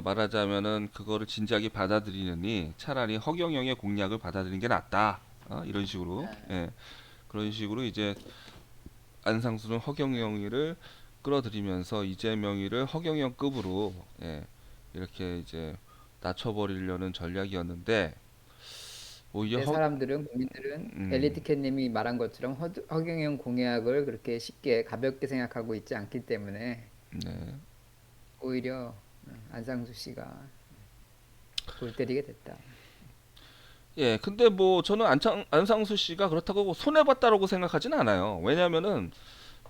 말하자면은 그거를 진지하게 받아들이느니 차라리 허경영의 공약을 받아들이는 게 낫다. 이런 식으로. 예. 그런 식으로 이제 안상수는 허경영이를 끌어들이면서 이재명이를 허경영급으로 예, 이렇게 이제 낮춰버리려는 전략이었는데 오히려 근데 사람들은 국민들은 음, 엘리트캣님이 말한 것처럼 허경영 공약을 그렇게 쉽게 가볍게 생각하고 있지 않기 때문에 네. 오히려 안상수 씨가 골 때리게 됐다. 예, 근데 뭐 저는 안상수 씨가 그렇다고 손해봤다라고 생각하진 않아요. 왜냐면은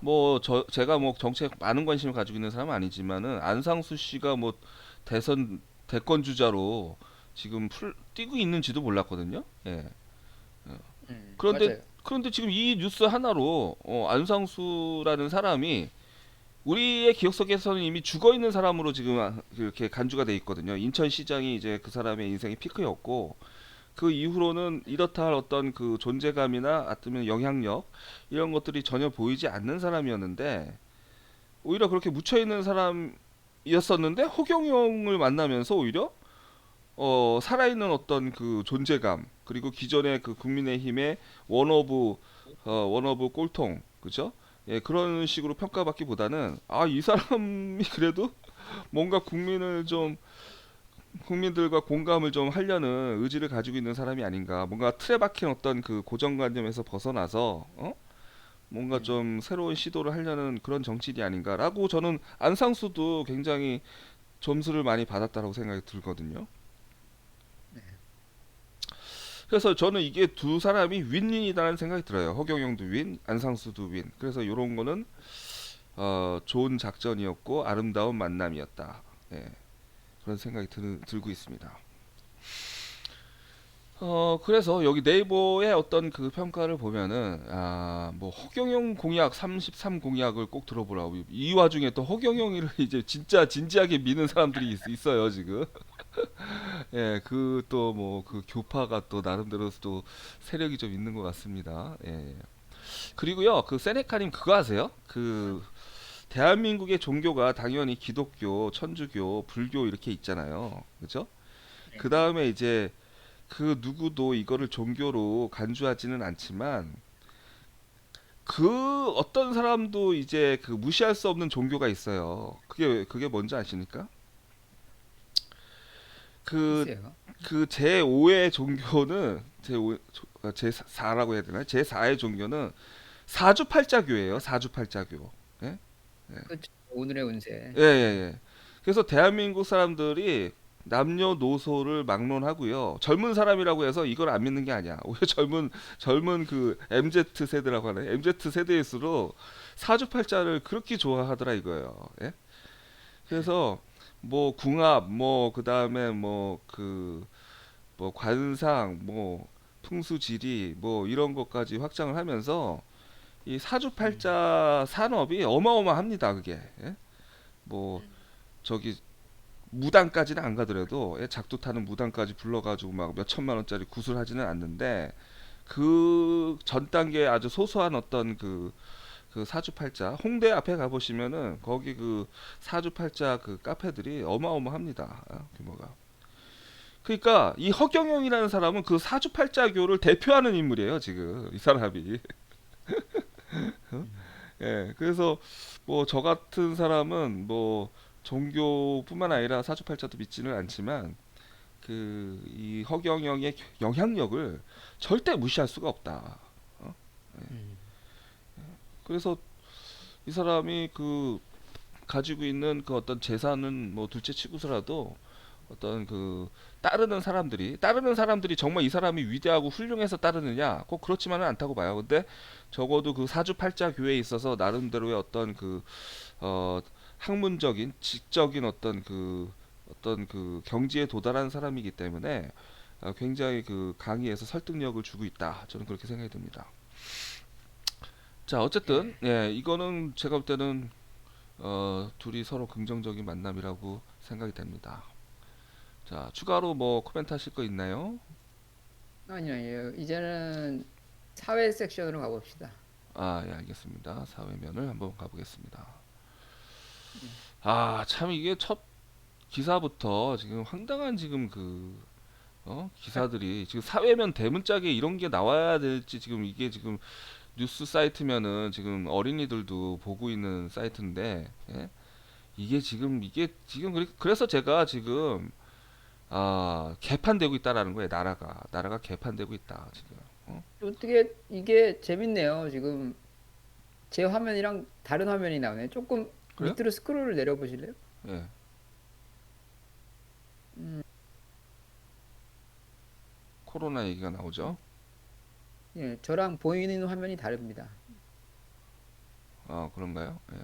뭐 제가 뭐 정치에 많은 관심을 가지고 있는 사람은 아니지만은 안상수 씨가 뭐 대선 대권 주자로 지금 뛰고 있는지도 몰랐거든요. 예. 그런데 맞아요. 그런데 지금 이 뉴스 하나로 안상수라는 사람이 우리의 기억 속에서는 이미 죽어 있는 사람으로 지금 이렇게 간주가 돼 있거든요. 인천시장이 이제 그 사람의 인생의 피크였고 그 이후로는 이렇다 할 어떤 그 존재감이나 아니면 영향력 이런 것들이 전혀 보이지 않는 사람이었는데 오히려 그렇게 묻혀 있는 사람이었었는데 허경영을 만나면서 오히려 살아있는 어떤 그 존재감 그리고 기존의 그 국민의힘의 원오브 꼴통 그죠? 예, 그런 식으로 평가받기보다는 이 사람이 그래도 뭔가 국민들과 공감을 좀 하려는 의지를 가지고 있는 사람이 아닌가. 뭔가 틀에 박힌 어떤 그 고정관념에서 벗어나서 뭔가 음, 좀 새로운 시도를 하려는 그런 정치인이 아닌가라고 저는 안상수도 굉장히 점수를 많이 받았다라고 생각이 들거든요. 그래서 저는 이게 두 사람이 윈윈이라는 생각이 들어요. 허경영도 윈, 안상수도 윈. 그래서 이런 거는 좋은 작전이었고 아름다운 만남이었다. 예, 그런 생각이 들고 있습니다. 그래서 여기 네이버의 어떤 그 평가를 보면은, 뭐, 허경영 공약 33 공약을 꼭 들어보라고. 이 와중에 또 허경영이를 이제 진짜 진지하게 미는 사람들이 있어요, 지금. 예, 그 또 뭐, 그 교파가 또 나름대로 또 세력이 좀 있는 것 같습니다. 예. 그리고요, 그 세네카님 그거 아세요? 그, 대한민국의 종교가 당연히 기독교, 천주교, 불교 이렇게 있잖아요. 그죠? 그 네. 다음에 이제 그 누구도 이거를 종교로 간주하지는 않지만 그 어떤 사람도 이제 그 무시할 수 없는 종교가 있어요. 그게 뭔지 아십니까? 그 글쎄요. 그 제5의 종교는 제4라고 해야 되나? 제4의 종교는 사주팔자교예요. 사주팔자교. 예? 그 오늘의 운세. 예, 예, 예. 그래서 대한민국 사람들이 남녀노소를 막론하고요. 젊은 사람이라고 해서 이걸 안 믿는 게 아니야. 오히려 젊은 그 MZ 세대라고 하네. MZ 세대일수록 사주팔자를 그렇게 좋아하더라 이거예요. 예? 그래서 뭐 궁합, 뭐 그다음에 뭐 그 뭐 관상, 뭐 풍수지리, 뭐 이런 것까지 확장을 하면서 이 음, 사주팔자 산업이 어마어마합니다. 그게. 예? 뭐 저기 무당까지는 안 가더라도 작두 타는 무당까지 불러가지고 막 몇 천만 원짜리 구슬하지는 않는데 그 전 단계 아주 소소한 어떤 그 사주팔자 홍대 앞에 가보시면은 거기 그 사주팔자 그 카페들이 어마어마합니다. 규모가. 그러니까 이 허경영이라는 사람은 그 사주팔자교를 대표하는 인물이에요 지금 이 사람이. 음, 예, 그래서 뭐 저 같은 사람은 뭐 종교뿐만 아니라 사주팔자도 믿지는 않지만 그 이 허경영의 영향력을 절대 무시할 수가 없다. 어? 음, 그래서 이 사람이 그 가지고 있는 그 어떤 재산은 뭐 둘째 치고서라도 어떤 그 따르는 사람들이 정말 이 사람이 위대하고 훌륭해서 따르느냐 꼭 그렇지만은 않다고 봐요. 근데 적어도 그 사주팔자 교회에 있어서 나름대로의 어떤 그 어, 학문적인 지적인 어떤 그 경지에 도달한 사람이기 때문에 굉장히 그 강의에서 설득력을 주고 있다. 저는 그렇게 생각이 듭니다. 자, 어쨌든 예. 예, 이거는 제가 볼 때는 둘이 서로 긍정적인 만남이라고 생각이 됩니다. 자, 추가로 뭐 코멘트 하실 거 있나요? 아니요, 아니요. 이제는 사회 섹션으로 가봅시다. 예, 알겠습니다. 사회면을 한번 가보겠습니다. 예. 참 이게 첫 기사부터 지금 황당한 지금 기사들이 지금 사회면 대문짝에 이런 게 나와야 될지 지금 이게 지금 뉴스 사이트면은 지금 어린이들도 보고 있는 사이트인데 예? 이게 지금 그래서 제가 지금 개판되고 있다라는 거예요. 나라가 개판되고 있다 지금. 어? 어떻게 이게 재밌네요. 지금 제 화면이랑 다른 화면이 나오네. 조금 그래요? 밑으로 스크롤을 내려보실래요? 예. 음, 코로나 얘기가 나오죠. 예, 저랑 보이는 화면이 다릅니다. 그런가요? 예. 예.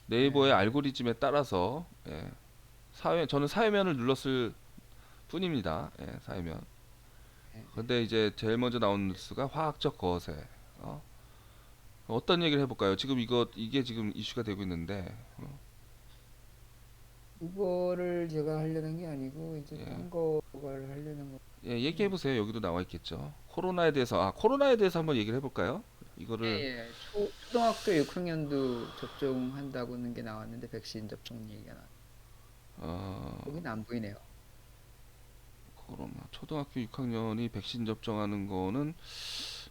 네이버의 알고리즘에 따라서 저는 사회면을 눌렀을 뿐입니다. 사회면. 근데 이제 제일 먼저 나온 뉴스가 화학적 거세. 어? 어떤 얘기를 해볼까요? 지금 이게 지금 이슈가 되고 있는데, 그거를 제가 하려는 게 아니고 이제 예, 딴 거를 하려는 얘기해 건데. 보세요. 여기도 나와 있겠죠. 코로나에 대해서 한번 얘기를 해볼까요? 예, 이거를 예. 초등학교 6학년도 접종한다고는 게 나왔는데 백신 접종 얘기가 나. 어, 거기는 안 보이네요. 코로나 초등학교 6학년이 백신 접종하는 거는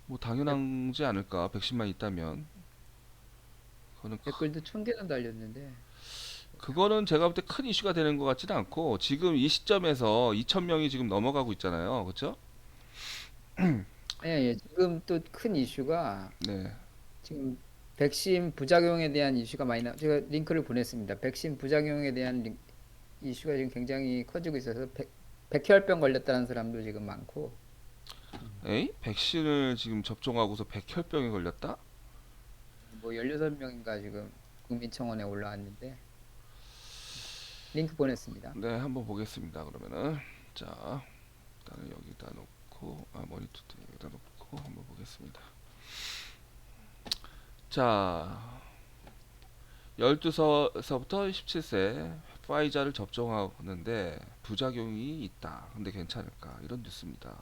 뭐 댓- 당연하지 않을까? 백신만 있다면 그거는 댓글도 1,000개나 달렸는데. 그거는 제가 볼 때 큰 이슈가 되는 것 같지는 않고 지금 이 시점에서 2천 명이 지금 넘어가고 있잖아요. 그렇죠? 예, 예. 지금 또 큰 이슈가 네. 지금 백신 부작용에 대한 이슈가 많이 제가 링크를 보냈습니다. 백신 부작용에 대한 이슈가 지금 굉장히 커지고 있어서 백혈병 걸렸다는 사람도 지금 많고. 에이? 백신을 지금 접종하고서 백혈병에 걸렸다? 뭐 16명인가 지금 국민청원에 올라왔는데 링크 보냈습니다. 네, 한번 보겠습니다. 그러면은 자, 일단은 여기다 놓고 모니터 여기다 놓고 한번 보겠습니다. 자, 12서부터 17세 파이자를 접종하는데 부작용이 있다. 근데 괜찮을까? 이런 뉴스입니다.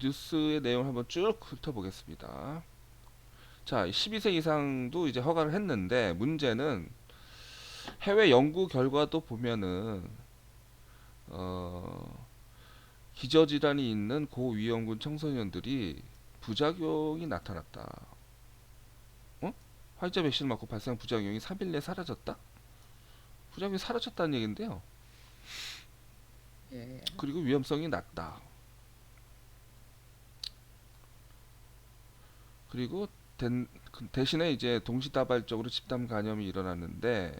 뉴스의 내용을 한번 쭉 훑어보겠습니다. 자, 12세 이상도 이제 허가를 했는데 문제는 해외 연구 결과도 보면은 어, 기저질환이 있는 고위험군 청소년들이 부작용이 나타났다. 어? 화이자 백신을 맞고 발생한 부작용이 3일 내에 사라졌다? 부작용이 사라졌다는 얘긴데요. 예. 그리고 위험성이 낮다. 그리고 대신에 이제 동시다발적으로 집단 감염이 일어났는데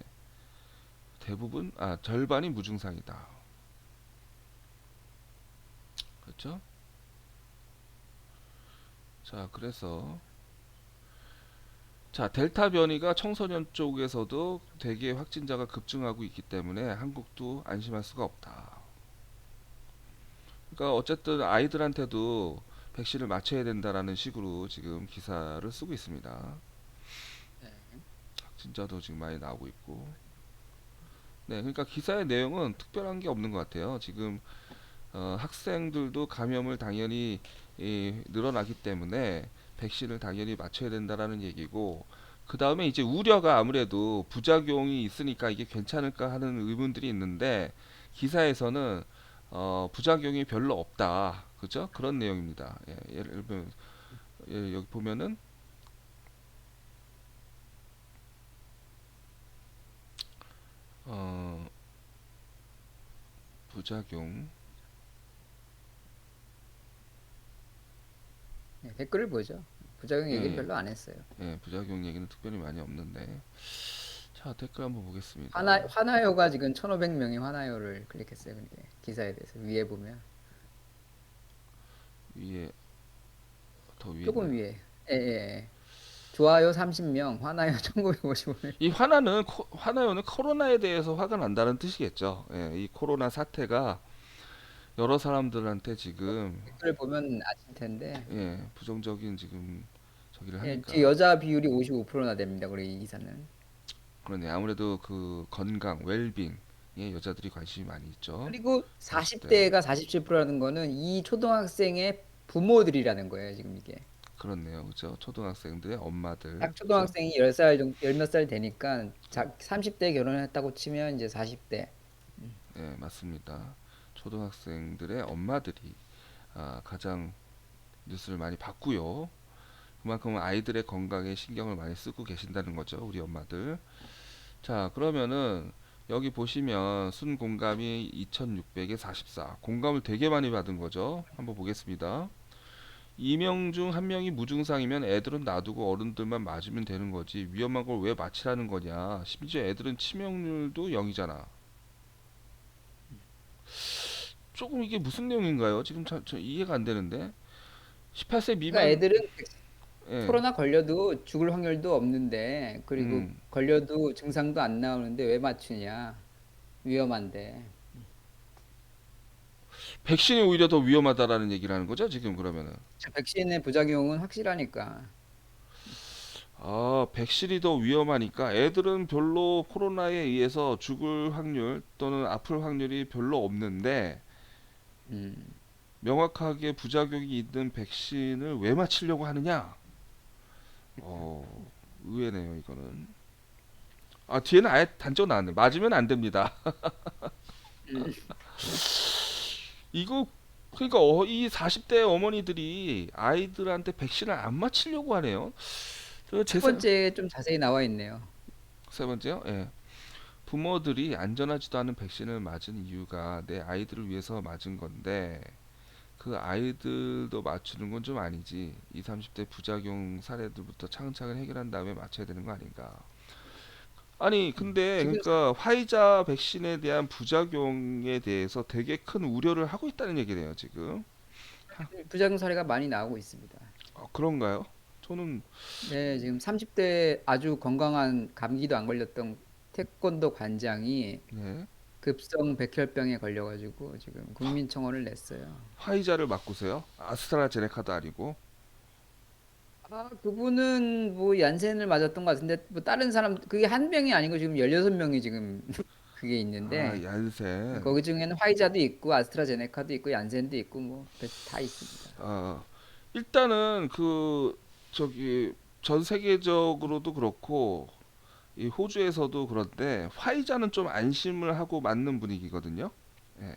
절반이 무증상이다. 그렇죠? 자, 그래서 델타 변이가 청소년 쪽에서도 대개 확진자가 급증하고 있기 때문에 한국도 안심할 수가 없다. 그러니까 어쨌든 아이들한테도 백신을 맞춰야 된다라는 식으로 지금 기사를 쓰고 있습니다. 예. 확진자도 지금 많이 나오고 있고. 네, 그러니까 기사의 내용은 특별한 게 없는 것 같아요. 지금 학생들도 감염을 당연히 늘어나기 때문에 백신을 당연히 맞춰야 된다라는 얘기고, 그 다음에 이제 우려가 아무래도 부작용이 있으니까 이게 괜찮을까 하는 의문들이 있는데 기사에서는 부작용이 별로 없다, 그죠? 그런 내용입니다. 예를 들면 여기 보면은 어, 부작용, 예, 댓글을 보죠. 부작용 얘기는 예, 별로 안 했어요. 부작용 얘기는 특별히 많이 없는데, 자 댓글 한번 보겠습니다. 화나요가 지금 1,500명이 화나요를 클릭했어요. 근데 기사에 대해서 위에 보면 위에 더 위에 조금 있나요? 위에. 예, 예. 예. 좋아요 30명, 화나요 1,955명. 이 화나요는 코로나에 대해서 화가 난다는 뜻이겠죠. 이 코로나 사태가 여러 사람들한테 지금 댓글을 보면 아실 텐데. 부정적인 지금 저기를 예, 지금 하니까 여자 비율이 55%나 됩니다. 우리 이 기사는. 그러네. 아무래도 그 건강, 웰빙에 여자들이 관심이 많이 있죠. 그리고 40대 40대가 47%라는 거는 이 초등학생의 부모들이라는 거예요, 지금 이게. 그렇네요. 그죠? 초등학생들의 엄마들, 딱 그죠? 초등학생이 10살 정도, 열 몇 살 되니까 30대 결혼했다고 치면 이제 40대. 맞습니다. 초등학생들의 엄마들이 가장 뉴스를 많이 봤고요. 그만큼 아이들의 건강에 신경을 많이 쓰고 계신다는 거죠, 우리 엄마들. 자, 그러면은 여기 보시면 순 공감이 2600에 44. 공감을 되게 많이 받은 거죠. 한번 보겠습니다. 2명 중 1명이 무증상이면 애들은 놔두고 어른들만 맞으면 되는 거지. 위험한 걸 왜 맞히라는 거냐. 심지어 애들은 치명률도 0이잖아. 조금 이게 무슨 내용인가요? 지금 저 이해가 안 되는데. 18세 그러니까 미만 애들은 예. 코로나 걸려도 죽을 확률도 없는데, 그리고 음. 걸려도 증상도 안 나오는데 왜 맞추냐? 위험한데. 백신이 오히려 더 위험하다라는 얘기를 하는 거죠, 지금 그러면은. 백신의 부작용은 확실하니까. 아, 백신이 더 위험하니까 애들은 별로 코로나에 의해서 죽을 확률 또는 아플 확률이 별로 없는데 음. 명확하게 부작용이 있는 백신을 왜 맞히려고 하느냐? 어, 의외네요, 이거는. 아, 뒤에는 아예 단적 나왔네. 맞으면 안 됩니다. 음. 이거 그러니까 이 40대 어머니들이 아이들한테 백신을 안 맞히려고 하네요. 첫 번째 좀 자세히 나와 있네요. 세 번째요. 예. 부모들이 안전하지도 않은 백신을 맞은 이유가 내 아이들을 위해서 맞은 건데 그 아이들도 맞추는 건 좀 아니지. 20, 30대 부작용 사례들부터 차근차근 해결한 다음에 맞춰야 되는 거 아닌가. 아니, 근데 지금 그러니까 화이자 백신에 대한 부작용에 대해서 되게 큰 우려를 하고 있다는 얘기네요, 지금. 부작용 사례가 많이 나오고 있습니다. 그런가요? 저는 네, 지금 30대 아주 건강한 감기도 안 걸렸던 태권도 관장이 네. 급성 백혈병에 걸려가지고 지금 국민청원을 냈어요. 화이자를 맞고서요. 아스트라제네카도 아니고. 그분은 뭐 얀센을 맞았던 것 같은데 뭐 다른 사람 그게 한 명이 아니고 지금 16명이 지금 그게 아, 있는데 얀센. 거기 중에는 화이자도 있고 아스트라제네카도 있고 얀센도 있고 뭐 다 있습니다. 아, 일단은 그 저기 전 세계적으로도 그렇고 이 호주에서도 그런데 화이자는 좀 안심을 하고 맞는 분위기거든요. 예.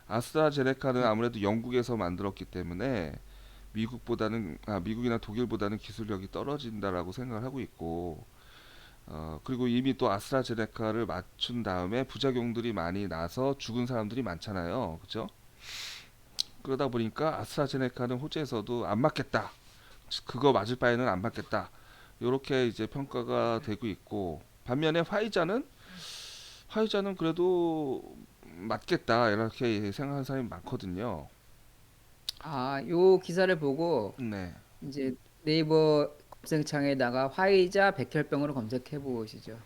아스트라제네카는 아무래도 영국에서 만들었기 때문에 미국이나 독일보다는 기술력이 떨어진다라고 생각을 하고 있고 그리고 이미 또 아스트라제네카를 맞춘 다음에 부작용들이 많이 나서 죽은 사람들이 많잖아요. 그죠? 그러다 보니까 아스트라제네카는 호주에서도 안 맞겠다. 그거 맞을 바에는 안 맞겠다. 이렇게 이제 평가가 되고 있고 반면에 화이자는 그래도 맞겠다 이렇게 생각하는 사람이 많거든요. 요 기사를 보고 네. 이제 네이버 검색창에다가 화이자 백혈병으로 검색해 보시죠.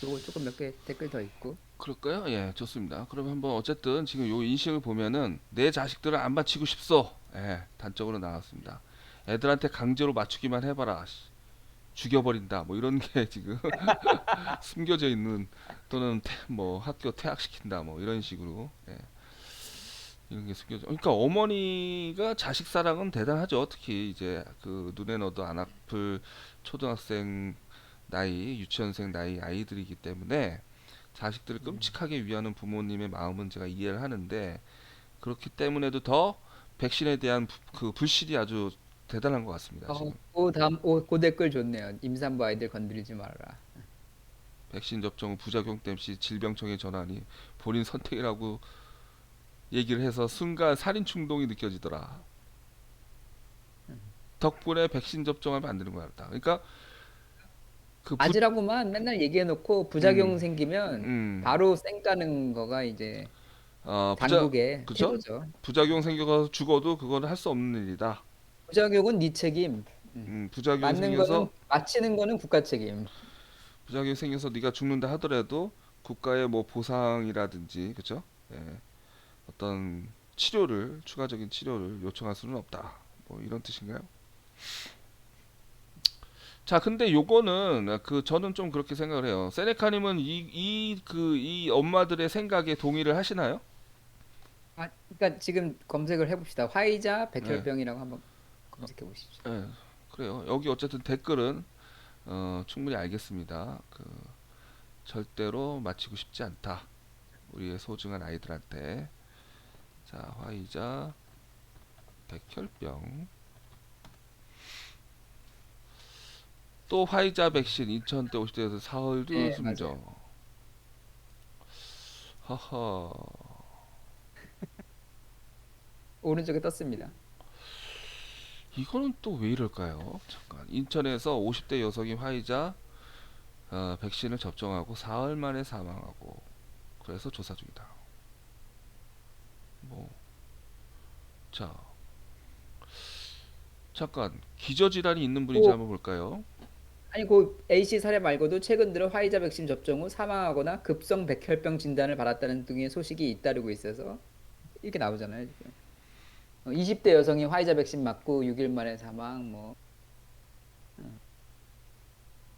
요거 조금 몇 개 댓글 더 있고. 그럴까요? 예, 좋습니다. 그러면 한번 어쨌든 지금 요 인식을 보면은 내 자식들은 안 맞히고 싶소. 예, 단적으로 나왔습니다. 애들한테 강제로 맞추기만 해봐라. 죽여버린다. 뭐 이런 게 지금 숨겨져 있는 또는 뭐 학교 퇴학시킨다. 뭐 이런 식으로 이런 게 숨겨져. 그러니까 어머니가 자식 사랑은 대단하죠. 특히 이제 그 눈에 넣어도 안 아플 초등학생 나이, 유치원생 나이 아이들이기 때문에 자식들을 끔찍하게 위하는 부모님의 마음은 제가 이해를 하는데 그렇기 때문에도 더 백신에 대한 그 불신이 아주 대단한 것 같습니다. 지금 그 댓글 좋네요. 임산부 아이들 건드리지 말아라. 백신 접종 후 부작용 때문에 질병청에 전화하니 본인 선택이라고 얘기를 해서 순간 살인 충동이 느껴지더라. 덕분에 백신 접종하면 안 되는 거였다. 그러니까 그 부, 맞으라고만 맨날 얘기해 놓고 부작용 음, 생기면 음, 바로 쌩 까는 거가 이제 부작, 당국의 그죠? 태도죠. 부작용 생겨서 죽어도 그거는 할 수 없는 일이다. 부작용은 네 책임. 부작용 맞는 거는 생겨서 맞히는 거는 국가 책임. 부작용이 생겨서 네가 죽는다 하더라도 국가의 뭐 보상이라든지 그죠? 예, 어떤 추가적인 치료를 요청할 수는 없다. 뭐 이런 뜻인가요? 자, 근데 요거는 그 저는 좀 그렇게 생각을 해요. 세네카님은 이 엄마들의 생각에 동의를 하시나요? 그러니까 지금 검색을 해봅시다. 화이자 네, 백혈병이라고 한번 검색해 보십시오. 네, 그래요. 여기 어쨌든 댓글은 충분히 알겠습니다. 절대로 마치고 싶지 않다. 우리의 소중한 아이들한테. 자, 화이자 백혈병. 또 화이자 백신 2000대 50대에서 사흘도 네, 맞아요. 숨져. 허허. 오른쪽에 떴습니다. 이거는 또 왜 이럴까요? 잠깐. 인천에서 50대 여성이 화이자 백신을 접종하고 사흘 만에 사망하고 그래서 조사 중이다. 뭐, 자, 잠깐 기저질환이 있는 분인지 또 한번 볼까요? 아니 그 A씨 사례 말고도 최근 들어 화이자 백신 접종 후 사망하거나 급성 백혈병 진단을 받았다는 등의 소식이 잇따르고 있어서 이렇게 나오잖아요, 지금. 20대 여성이 화이자 백신 맞고 6일 만에 사망 뭐.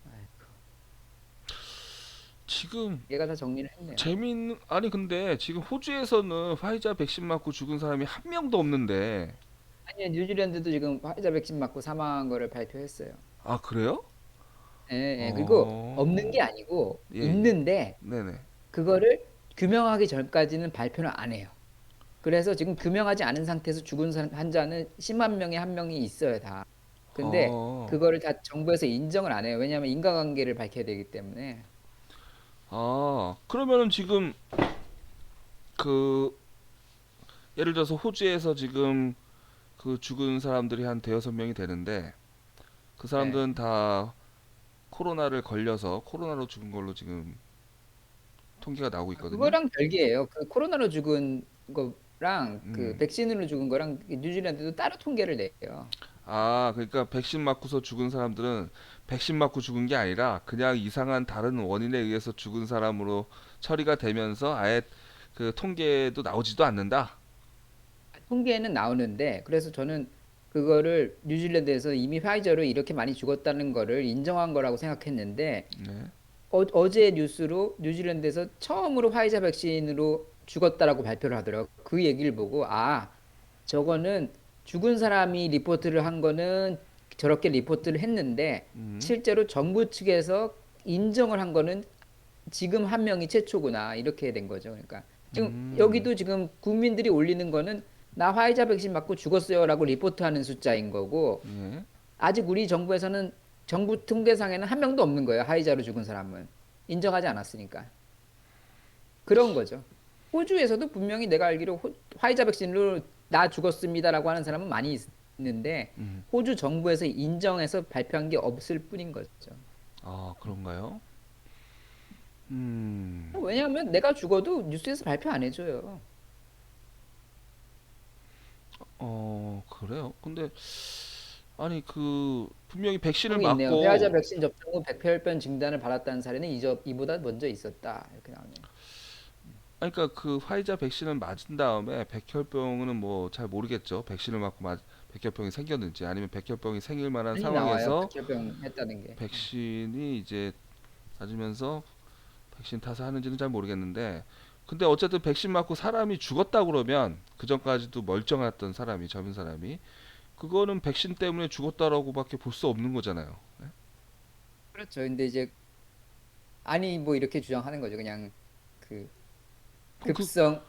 아이고, 지금 얘가 다 정리를 했네요. 재미있는 아니 근데 지금 호주에서는 화이자 백신 맞고 죽은 사람이 한 명도 없는데 아니 뉴질랜드도 지금 화이자 백신 맞고 사망한 거를 발표했어요. 아 그래요? 예, 예. 그리고 없는 어, 게 아니고 예, 예. 있는데 네네. 그거를 규명하기 전까지는 발표를 안 해요. 그래서 지금 규명하지 않은 상태에서 죽은 환자는 10만 명에 한 명이 있어요, 다. 근데 어, 그거를 다 정부에서 인정을 안 해요. 왜냐하면 인과관계를 밝혀야 되기 때문에. 그러면은 지금 그 예를 들어서 호주에서 지금 그 죽은 사람들이 한 대여섯 명이 되는데 그 네. 사람들은 다 코로나를 걸려서 코로나로 죽은 걸로 지금 통계가 나오고 있거든요. 그거랑 별개예요. 그 코로나로 죽은 거랑 그 음. 백신으로 죽은 거랑 뉴질랜드도 따로 통계를 내요. 그러니까 백신 맞고서 죽은 사람들은 백신 맞고 죽은 게 아니라 그냥 이상한 다른 원인에 의해서 죽은 사람으로 처리가 되면서 아예 그 통계도 나오지도 않는다. 통계에는 나오는데 그래서 저는 그거를 뉴질랜드에서 이미 화이저로 이렇게 많이 죽었다는 거를 인정한 거라고 생각했는데 네. 어제 뉴스로 뉴질랜드에서 처음으로 화이자 백신으로 죽었다라고 발표를 하더라고요. 그 얘기를 보고 저거는 죽은 사람이 리포트를 한 거는 저렇게 리포트를 했는데 음. 실제로 정부 측에서 인정을 한 거는 지금 한 명이 최초구나 이렇게 된 거죠. 그러니까 지금 음. 여기도 지금 국민들이 올리는 거는 나 화이자 백신 맞고 죽었어요라고 리포트하는 숫자인 거고 예. 아직 우리 정부에서는 정부 통계상에는 한 명도 없는 거예요. 화이자로 죽은 사람은 인정하지 않았으니까 그런 거죠. 호주에서도 분명히 내가 알기로 화이자 백신으로 나 죽었습니다라고 하는 사람은 많이 있는데 음. 호주 정부에서 인정해서 발표한 게 없을 뿐인 거죠. 그런가요? 음. 왜냐하면 내가 죽어도 뉴스에서 발표 안 해줘요. 그래요. 근데 아니 그 분명히 백신을 여기 있네요. 화이자 맞고 백신 접종 후 백혈병 진단을 받았다는 사례는 이보다 먼저 있었다. 이렇게 나오네요. 그러니까 그 화이자 백신을 맞은 다음에 백혈병은 뭐 잘 모르겠죠. 백신을 맞고 백혈병이 생겼는지 아니면 백혈병이 생길 만한 많이 나와요. 상황에서 백혈병 했다는 게. 백신이 이제 맞으면서 백신 탓을 하는지는 잘 모르겠는데 근데 어쨌든 백신 맞고 사람이 죽었다 그러면 그 전까지도 멀쩡했던 사람이 젊은 사람이 그거는 백신 때문에 죽었다라고밖에 볼 수 없는 거잖아요. 네? 그렇죠. 근데 이제 아니 뭐 이렇게 주장하는 거죠. 그냥 그 그럼 그 급성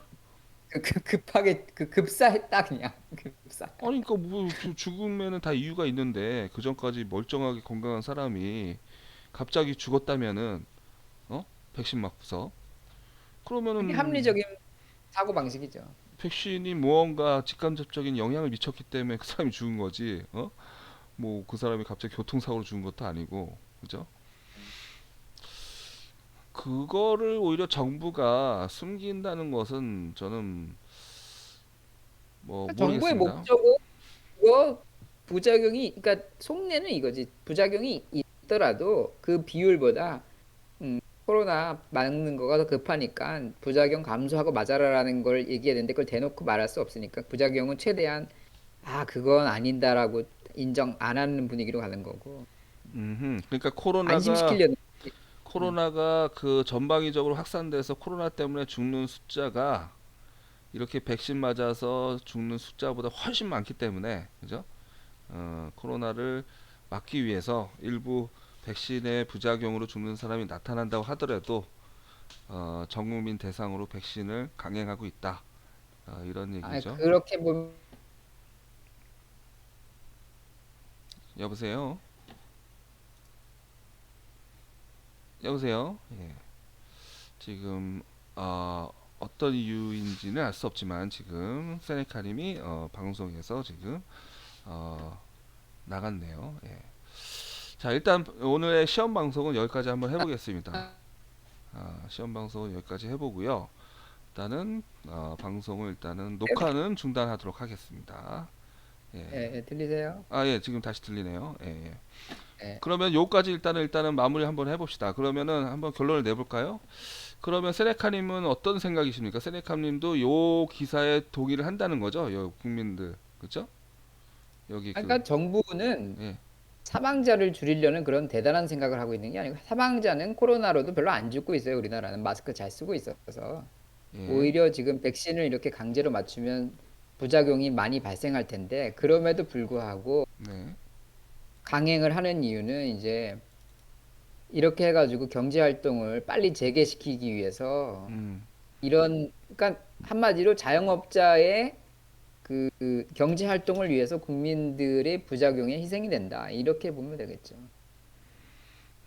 급하게 급사했다 그냥 급사. 아니 그러니까 뭐 죽음에는 다 이유가 있는데 그 전까지 멀쩡하게 건강한 사람이 갑자기 죽었다면은 백신 맞고서 그게 그러면은 합리적인 사고 방식이죠. 백신이 무언가 직간접적인 영향을 미쳤기 때문에 그 사람이 죽은 거지. 뭐 그 사람이 갑자기 교통사고로 죽은 것도 아니고, 그죠? 그거를 오히려 정부가 숨긴다는 것은 저는 뭐 정부의 모르겠습니다. 목적은 그거 부작용이 그러니까 속내는 이거지. 부작용이 있더라도 그 비율보다 코로나 막는 거가 더 급하니까 부작용 감소하고 맞아라라는 걸 얘기해야 되는데 그걸 대놓고 말할 수 없으니까 부작용은 최대한 그건 아닌다라고 인정 안 하는 분위기로 가는 거고 그러니까 코로나가 안심시키려는 거지. 음. 코로나가 그 전방위적으로 확산돼서 코로나 때문에 죽는 숫자가 이렇게 백신 맞아서 죽는 숫자보다 훨씬 많기 때문에 그죠? 코로나를 막기 위해서 일부 백신의 부작용으로 죽는 사람이 나타난다고 하더라도 전 국민 대상으로 백신을 강행하고 있다. 이런 얘기죠. 그렇게 보면 여보세요? 여보세요? 예. 지금 어떤 이유인지는 알 수 없지만 지금 세네카님이 방송에서 지금 어, 나갔네요. 예. 자 일단 오늘의 시험 방송은 여기까지 한번 해보겠습니다. 시험 방송은 여기까지 해보고요. 일단은 방송을 일단은 녹화는 중단하도록 하겠습니다. 예. 예, 예, 들리세요? 아, 예, 지금 다시 들리네요. 예, 예. 예. 그러면 요까지 일단은 마무리 한번 해봅시다. 그러면은 한번 결론을 내볼까요? 그러면 세네카님은 어떤 생각이십니까? 세네카님도 요 기사에 동의를 한다는 거죠? 요 국민들, 그죠? 여기 그, 그러니까 정부는 예, 사망자를 줄이려는 그런 대단한 생각을 하고 있는 게 아니고 사망자는 코로나로도 별로 안 죽고 있어요. 우리나라는 마스크 잘 쓰고 있어서 예, 오히려 지금 백신을 이렇게 강제로 맞추면 부작용이 많이 발생할 텐데 그럼에도 불구하고 네, 강행을 하는 이유는 이제 이렇게 해가지고 경제 활동을 빨리 재개시키기 위해서 음, 이런 그러니까 한마디로 자영업자의 그 경제 활동을 위해서 국민들의 부작용에 희생이 된다. 이렇게 보면 되겠죠.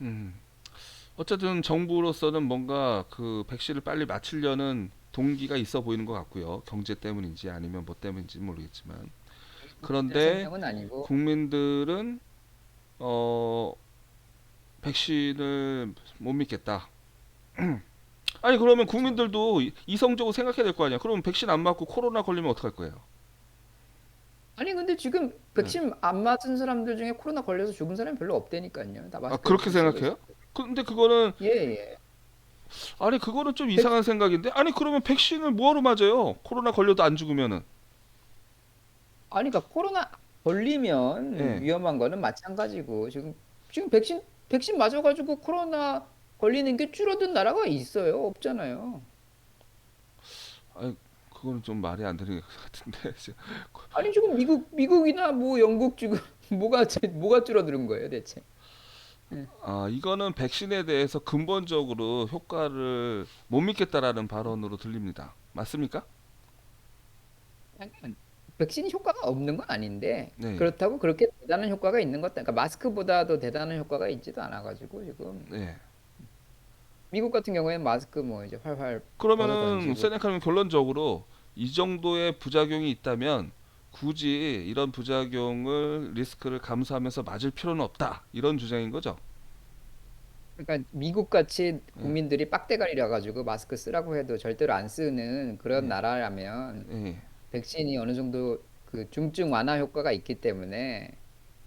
음. 어쨌든 정부로서는 뭔가 그 백신을 빨리 맞추려는 동기가 있어 보이는 것 같고요. 경제 때문인지 아니면 뭐 때문인지 모르겠지만. 그런데 생명은 아니고 국민들은 어 백신을 못 믿겠다. 아니 그러면 그렇죠. 국민들도 이성적으로 생각해야 될 거 아니야. 그러면 백신 안 맞고 코로나 걸리면 어떡할 거예요? 아니 근데 지금 네. 백신 안 맞은 사람들 중에 코로나 걸려서 죽은 사람이 별로 없다니까요. 다 아 마스크 그렇게 열심히 쓰고 있어요. 생각해요? 근데 그거는 예, 예. 아니 그거는 좀 백- 이상한 생각인데 아니 그러면 백신을 뭐하러 맞아요? 코로나 걸려도 안 죽으면은 아니 그러니까 코로나 걸리면 예. 위험한 거는 마찬가지고 지금 백신 맞아가지고 코로나 걸리는 게 줄어든 나라가 있어요? 없잖아요. 아니 그거는 좀 말이 안 되는 것 같은데 아니 지금 미국이나 뭐 영국 지금 뭐가 줄어드는 거예요 대체? 예. 아 이거는 백신에 대해서 근본적으로 효과를 못 믿겠다라는 발언으로 들립니다. 맞습니까? 그러니까 백신이 효과가 없는 건 아닌데 네. 그렇다고 그렇게 대단한 효과가 있는 것도 그러니까 마스크보다도 대단한 효과가 있지도 않아가지고 지금 네. 미국 같은 경우에는 마스크 뭐 이제 활활 벗어 그러면은 던지고 세네카는 결론적으로 이 정도의 부작용이 있다면 굳이 이런 부작용을 리스크를 감수하면서 맞을 필요는 없다. 이런 주장인 거죠. 그러니까 미국 같이 예. 국민들이 빡대가리라 가지고 마스크 쓰라고 해도 절대로 안 쓰는 그런 예. 나라라면 예. 백신이 어느 정도 그 중증 완화 효과가 있기 때문에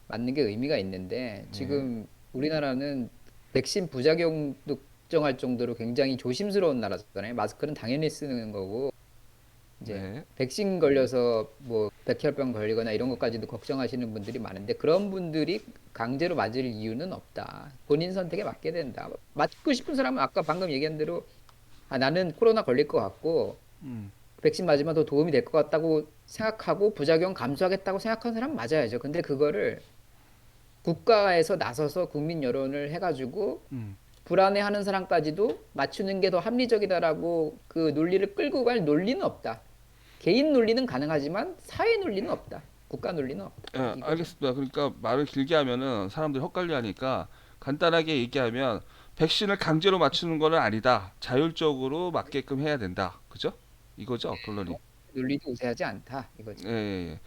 맞는 게 의미가 있는데 예. 지금 우리나라는 백신 부작용도 걱정할 정도로 굉장히 조심스러운 나라잖아요. 마스크는 당연히 쓰는 거고 이제 네. 백신 걸려서 뭐 백혈병 걸리거나 이런 것까지도 걱정하시는 분들이 많은데 그런 분들이 강제로 맞을 이유는 없다. 본인 선택에 맡게 된다. 맞고 싶은 사람은 아까 방금 얘기한 대로 아, 나는 코로나 걸릴 것 같고 음. 백신 맞으면 더 도움이 될 것 같다고 생각하고 부작용 감수하겠다고 생각하는 사람은 맞아야죠. 근데 그거를 국가에서 나서서 국민 여론을 해가지고 음. 불안해하는 사람까지도 맞추는 게 더 합리적이다라고 그 논리를 끌고 갈 논리는 없다. 개인 논리는 가능하지만 사회 논리는 없다. 국가 논리는 없다. 예, 이거죠. 알겠습니다. 그러니까 말을 길게 하면은 사람들이 헛갈려 하니까 간단하게 얘기하면 백신을 강제로 맞추는 거는 아니다. 자율적으로 맞게끔 해야 된다. 그죠? 이거죠, 결론이. 논리도 우세하지 않다. 이거죠. 예, 예, 예.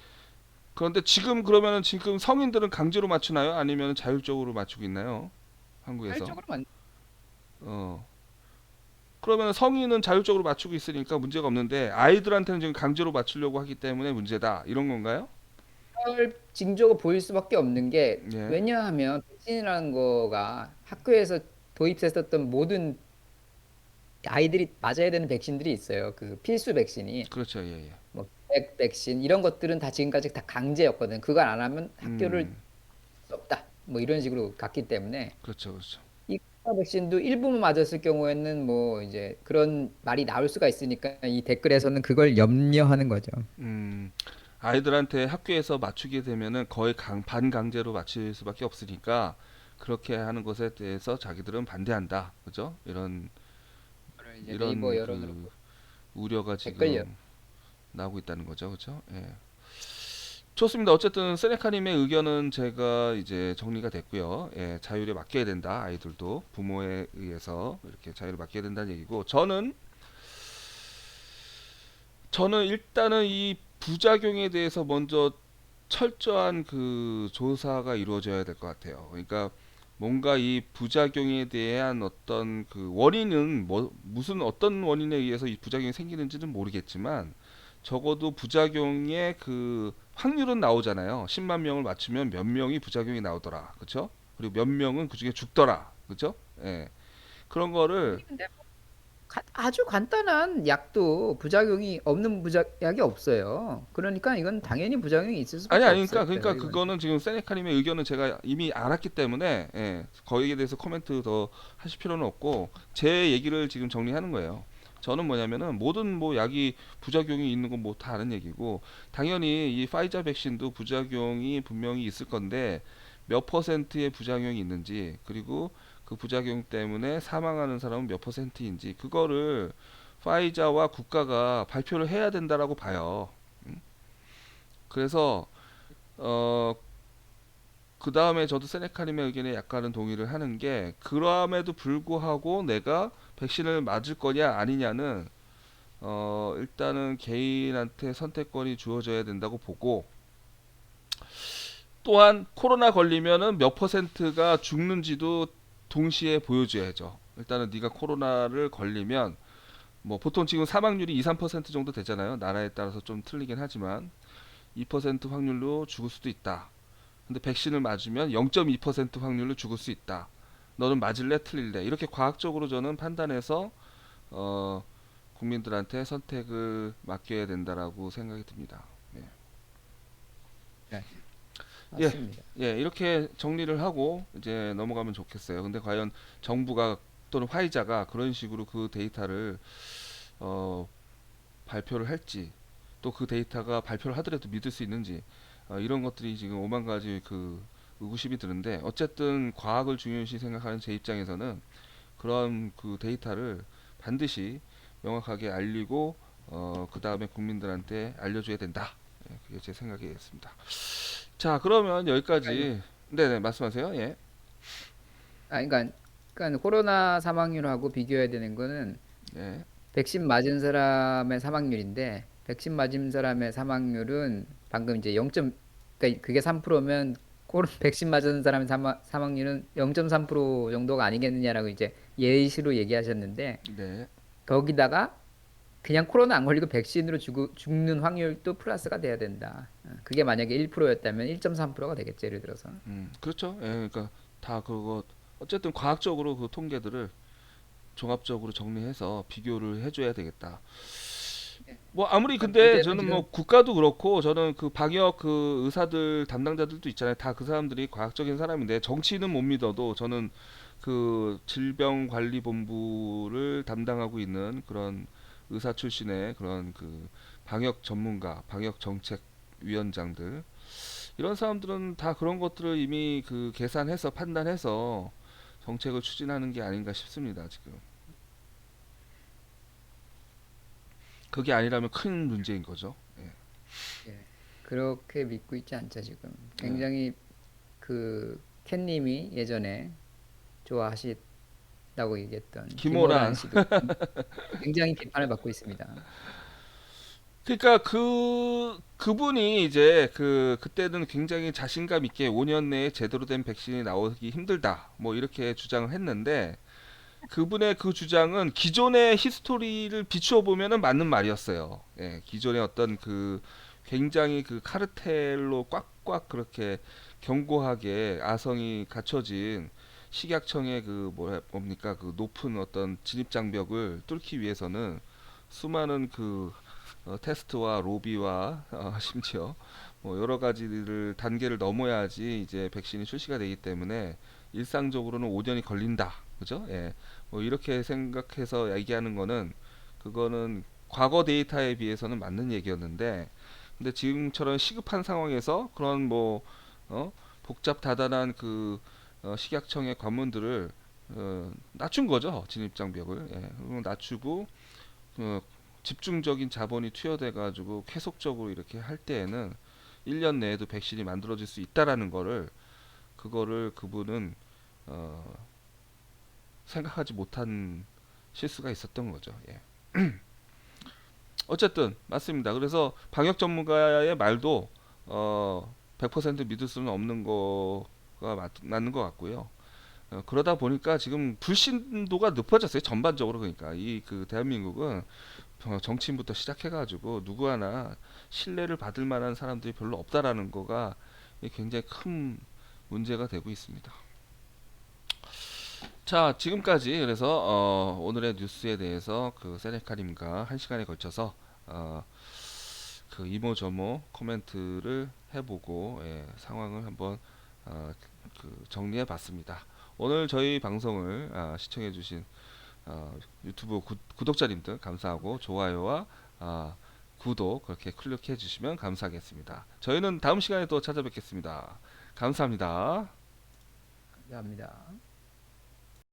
그런데 지금 그러면은 지금 성인들은 강제로 맞추나요? 아니면 자율적으로 맞추고 있나요? 한국에서? 자율적으로만 어. 그러면 성인은 자율적으로 맞추고 있으니까 문제가 없는데 아이들한테는 지금 강제로 맞추려고 하기 때문에 문제다. 이런 건가요? 징조가 보일 수밖에 없는 게 예. 왜냐하면 백신이라는 거가 학교에서 도입됐었던 모든 아이들이 맞아야 되는 백신들이 있어요. 그 필수 백신이 그렇죠. 예, 예. 뭐 백신 이런 것들은 다 지금까지 다 강제였거든. 그걸 안 하면 학교를 음. 수 없다. 뭐 이런 식으로 갔기 때문에 그렇죠. 그렇죠. 이 코로나 백신도 일부만 맞았을 경우에는 뭐 이제 그런 말이 나올 수가 있으니까 이 댓글에서는 그걸 염려하는 거죠. 음. 아이들한테 학교에서 맞추게 되면은 거의 반강제로 맞출 수밖에 없으니까 그렇게 하는 것에 대해서 자기들은 반대한다. 그죠? 그걸 이제 네이버 이런 여론으로 그 우려가 댓글 지금 나오고 있다는 거죠. 그죠? 예. 좋습니다. 어쨌든 세네카님의 의견은 제가 이제 정리가 됐고요. 예, 자율에 맡겨야 된다. 아이들도 부모에 의해서 이렇게 자율을 맡겨야 된다는 얘기고 저는 일단은 이 부작용에 대해서 먼저 철저한 그 조사가 이루어져야 될 것 같아요. 그러니까 뭔가 이 부작용에 대한 어떤 그 원인은 뭐 무슨 어떤 원인에 의해서 이 부작용이 생기는지는 모르겠지만 적어도 부작용의 그 확률은 나오잖아요. 10만 명을 맞추면 몇 명이 부작용이 나오더라. 그쵸? 그리고 몇 명은 그중에 죽더라. 그쵸? 예. 그런 거를 아니 근데 아주 간단한 약도 부작용이 없는 약이 없어요. 그러니까 이건 당연히 부작용이 있을 아니 수밖에 아니 없어요. 그러니까 이건. 그거는 지금 세네카님의 의견은 제가 이미 알았기 때문에 예, 거기에 대해서 코멘트 더 하실 필요는 없고 제 얘기를 지금 정리하는 거예요. 저는 뭐냐면은 모든 뭐 약이 부작용이 있는 건 뭐 다 아는 얘기고 당연히 이 파이자 백신도 부작용이 분명히 있을 건데 몇 퍼센트의 부작용이 있는지 그리고 그 부작용 때문에 사망하는 사람은 몇 퍼센트인지 그거를 파이자와 국가가 발표를 해야 된다라고 봐요. 그래서 어 그 다음에 저도 세네카님의 의견에 약간은 동의를 하는 게 그럼에도 불구하고 내가 백신을 맞을 거냐 아니냐는 일단은 개인한테 선택권이 주어져야 된다고 보고 또한 코로나 걸리면은 몇 퍼센트가 죽는지도 동시에 보여줘야죠. 일단은 네가 코로나를 걸리면 뭐 보통 지금 사망률이 2, 3% 정도 되잖아요. 나라에 따라서 좀 틀리긴 하지만 2% 확률로 죽을 수도 있다. 근데 백신을 맞으면 0.2% 확률로 죽을 수 있다. 너는 맞을래 틀릴래 이렇게 과학적으로 저는 판단해서 어, 국민들한테 선택을 맡겨야 된다라고 생각이 듭니다. 예. 네, 예, 맞습니다. 예, 이렇게 정리를 하고 이제 넘어가면 좋겠어요. 근데 과연 정부가 또는 화이자가 그런 식으로 그 데이터를 어, 발표를 할지 또 그 데이터가 발표를 하더라도 믿을 수 있는지 이런 것들이 지금 오만 가지 그 의구심이 드는데 어쨌든 과학을 중요시 생각하는 제 입장에서는 그런 그 데이터를 반드시 명확하게 알리고 그 다음에 국민들한테 알려줘야 된다. 예, 그게 제 생각이겠습니다. 자, 그러면 아니, 여기까지. 네네, 말씀하세요. 예. 그러니까 코로나 사망률하고 비교해야 되는 거는 네. 백신 맞은 사람의 사망률인데 백신 맞은 사람의 사망률은 방금 이제 0. 그러니까 그게 3%면 백신 맞은 사람의 사망률은 0.3% 정도가 아니겠느냐라고 이제 예시로 얘기하셨는데 네. 거기다가 그냥 코로나 안 걸리고 백신으로 죽는 확률도 플러스가 돼야 된다. 그게 만약에 1%였다면 1.3%가 되겠죠, 예를 들어서. 그렇죠. 예, 그러니까 다 그거 어쨌든 과학적으로 그 통계들을 종합적으로 정리해서 비교를 해줘야 되겠다. 뭐 아무리 그러니까 근데 문제는 저는 지금 뭐 국가도 그렇고 저는 그 방역 그 의사들 담당자들도 있잖아요. 다 그 사람들이 과학적인 사람인데 정치는 못 믿어도 저는 그 질병관리본부를 담당하고 있는 그런 의사 출신의 그런 그 방역 전문가, 방역 정책 위원장들 이런 사람들은 다 그런 것들을 이미 그 계산해서 판단해서 정책을 추진하는 게 아닌가 싶습니다. 지금 그게 아니라면 큰 문제인 거죠. 예. 예, 그렇게 믿고 있지 않죠, 지금. 예. 굉장히 그 캣님이 예전에 좋아하시다고 얘기했던 김오란 김오란 씨도 굉장히 비판을 받고 있습니다. 그러니까 그분이 이제 그때는 굉장히 자신감 있게 5년 내에 제대로 된 백신이 나오기 힘들다 뭐 이렇게 주장을 했는데 그분의 그 주장은 기존의 히스토리를 비추어 보면은 맞는 말이었어요. 예, 기존의 어떤 그 굉장히 그 카르텔로 꽉꽉 그렇게 견고하게 아성이 갖춰진 식약청의 그 뭐라 뭡니까 그 높은 어떤 진입 장벽을 뚫기 위해서는 수많은 그 테스트와 로비와 심지어 뭐 여러 가지를 단계를 넘어야지 이제 백신이 출시가 되기 때문에 일상적으로는 5년이 걸린다. 그죠? 예. 뭐 이렇게 생각해서 얘기하는 거는 그거는 과거 데이터에 비해서는 맞는 얘기였는데 근데 지금처럼 시급한 상황에서 그런 뭐 복잡 다단한 그 식약청의 관문들을 낮춘 거죠. 진입 장벽을. 예. 그리고 낮추고 어, 집중적인 자본이 투여돼 가지고 계속적으로 이렇게 할 때에는 1년 내에도 백신이 만들어질 수 있다라는 거를 그거를 그분은 어, 생각하지 못한 실수가 있었던 거죠. 예. 어쨌든 맞습니다. 그래서 방역 전문가의 말도 100% 믿을 수는 없는 거가 맞는 것 같고요. 그러다 보니까 지금 불신도가 높아졌어요. 전반적으로 그러니까 이 그 대한민국은 정치인부터 시작해가지고 누구 하나 신뢰를 받을 만한 사람들이 별로 없다라는 거가 굉장히 큰 문제가 되고 있습니다. 자, 지금까지 그래서 오늘의 뉴스에 대해서 그 세네카님과 한 시간에 걸쳐서 어, 그 이모저모 코멘트를 해보고 상황을 한번 그 정리해봤습니다. 오늘 저희 방송을 시청해주신 유튜브 구독자님들 감사하고 좋아요와 구독 그렇게 클릭해 주시면 감사하겠습니다. 저희는 다음 시간에 또 찾아뵙겠습니다. 감사합니다. 감사합니다.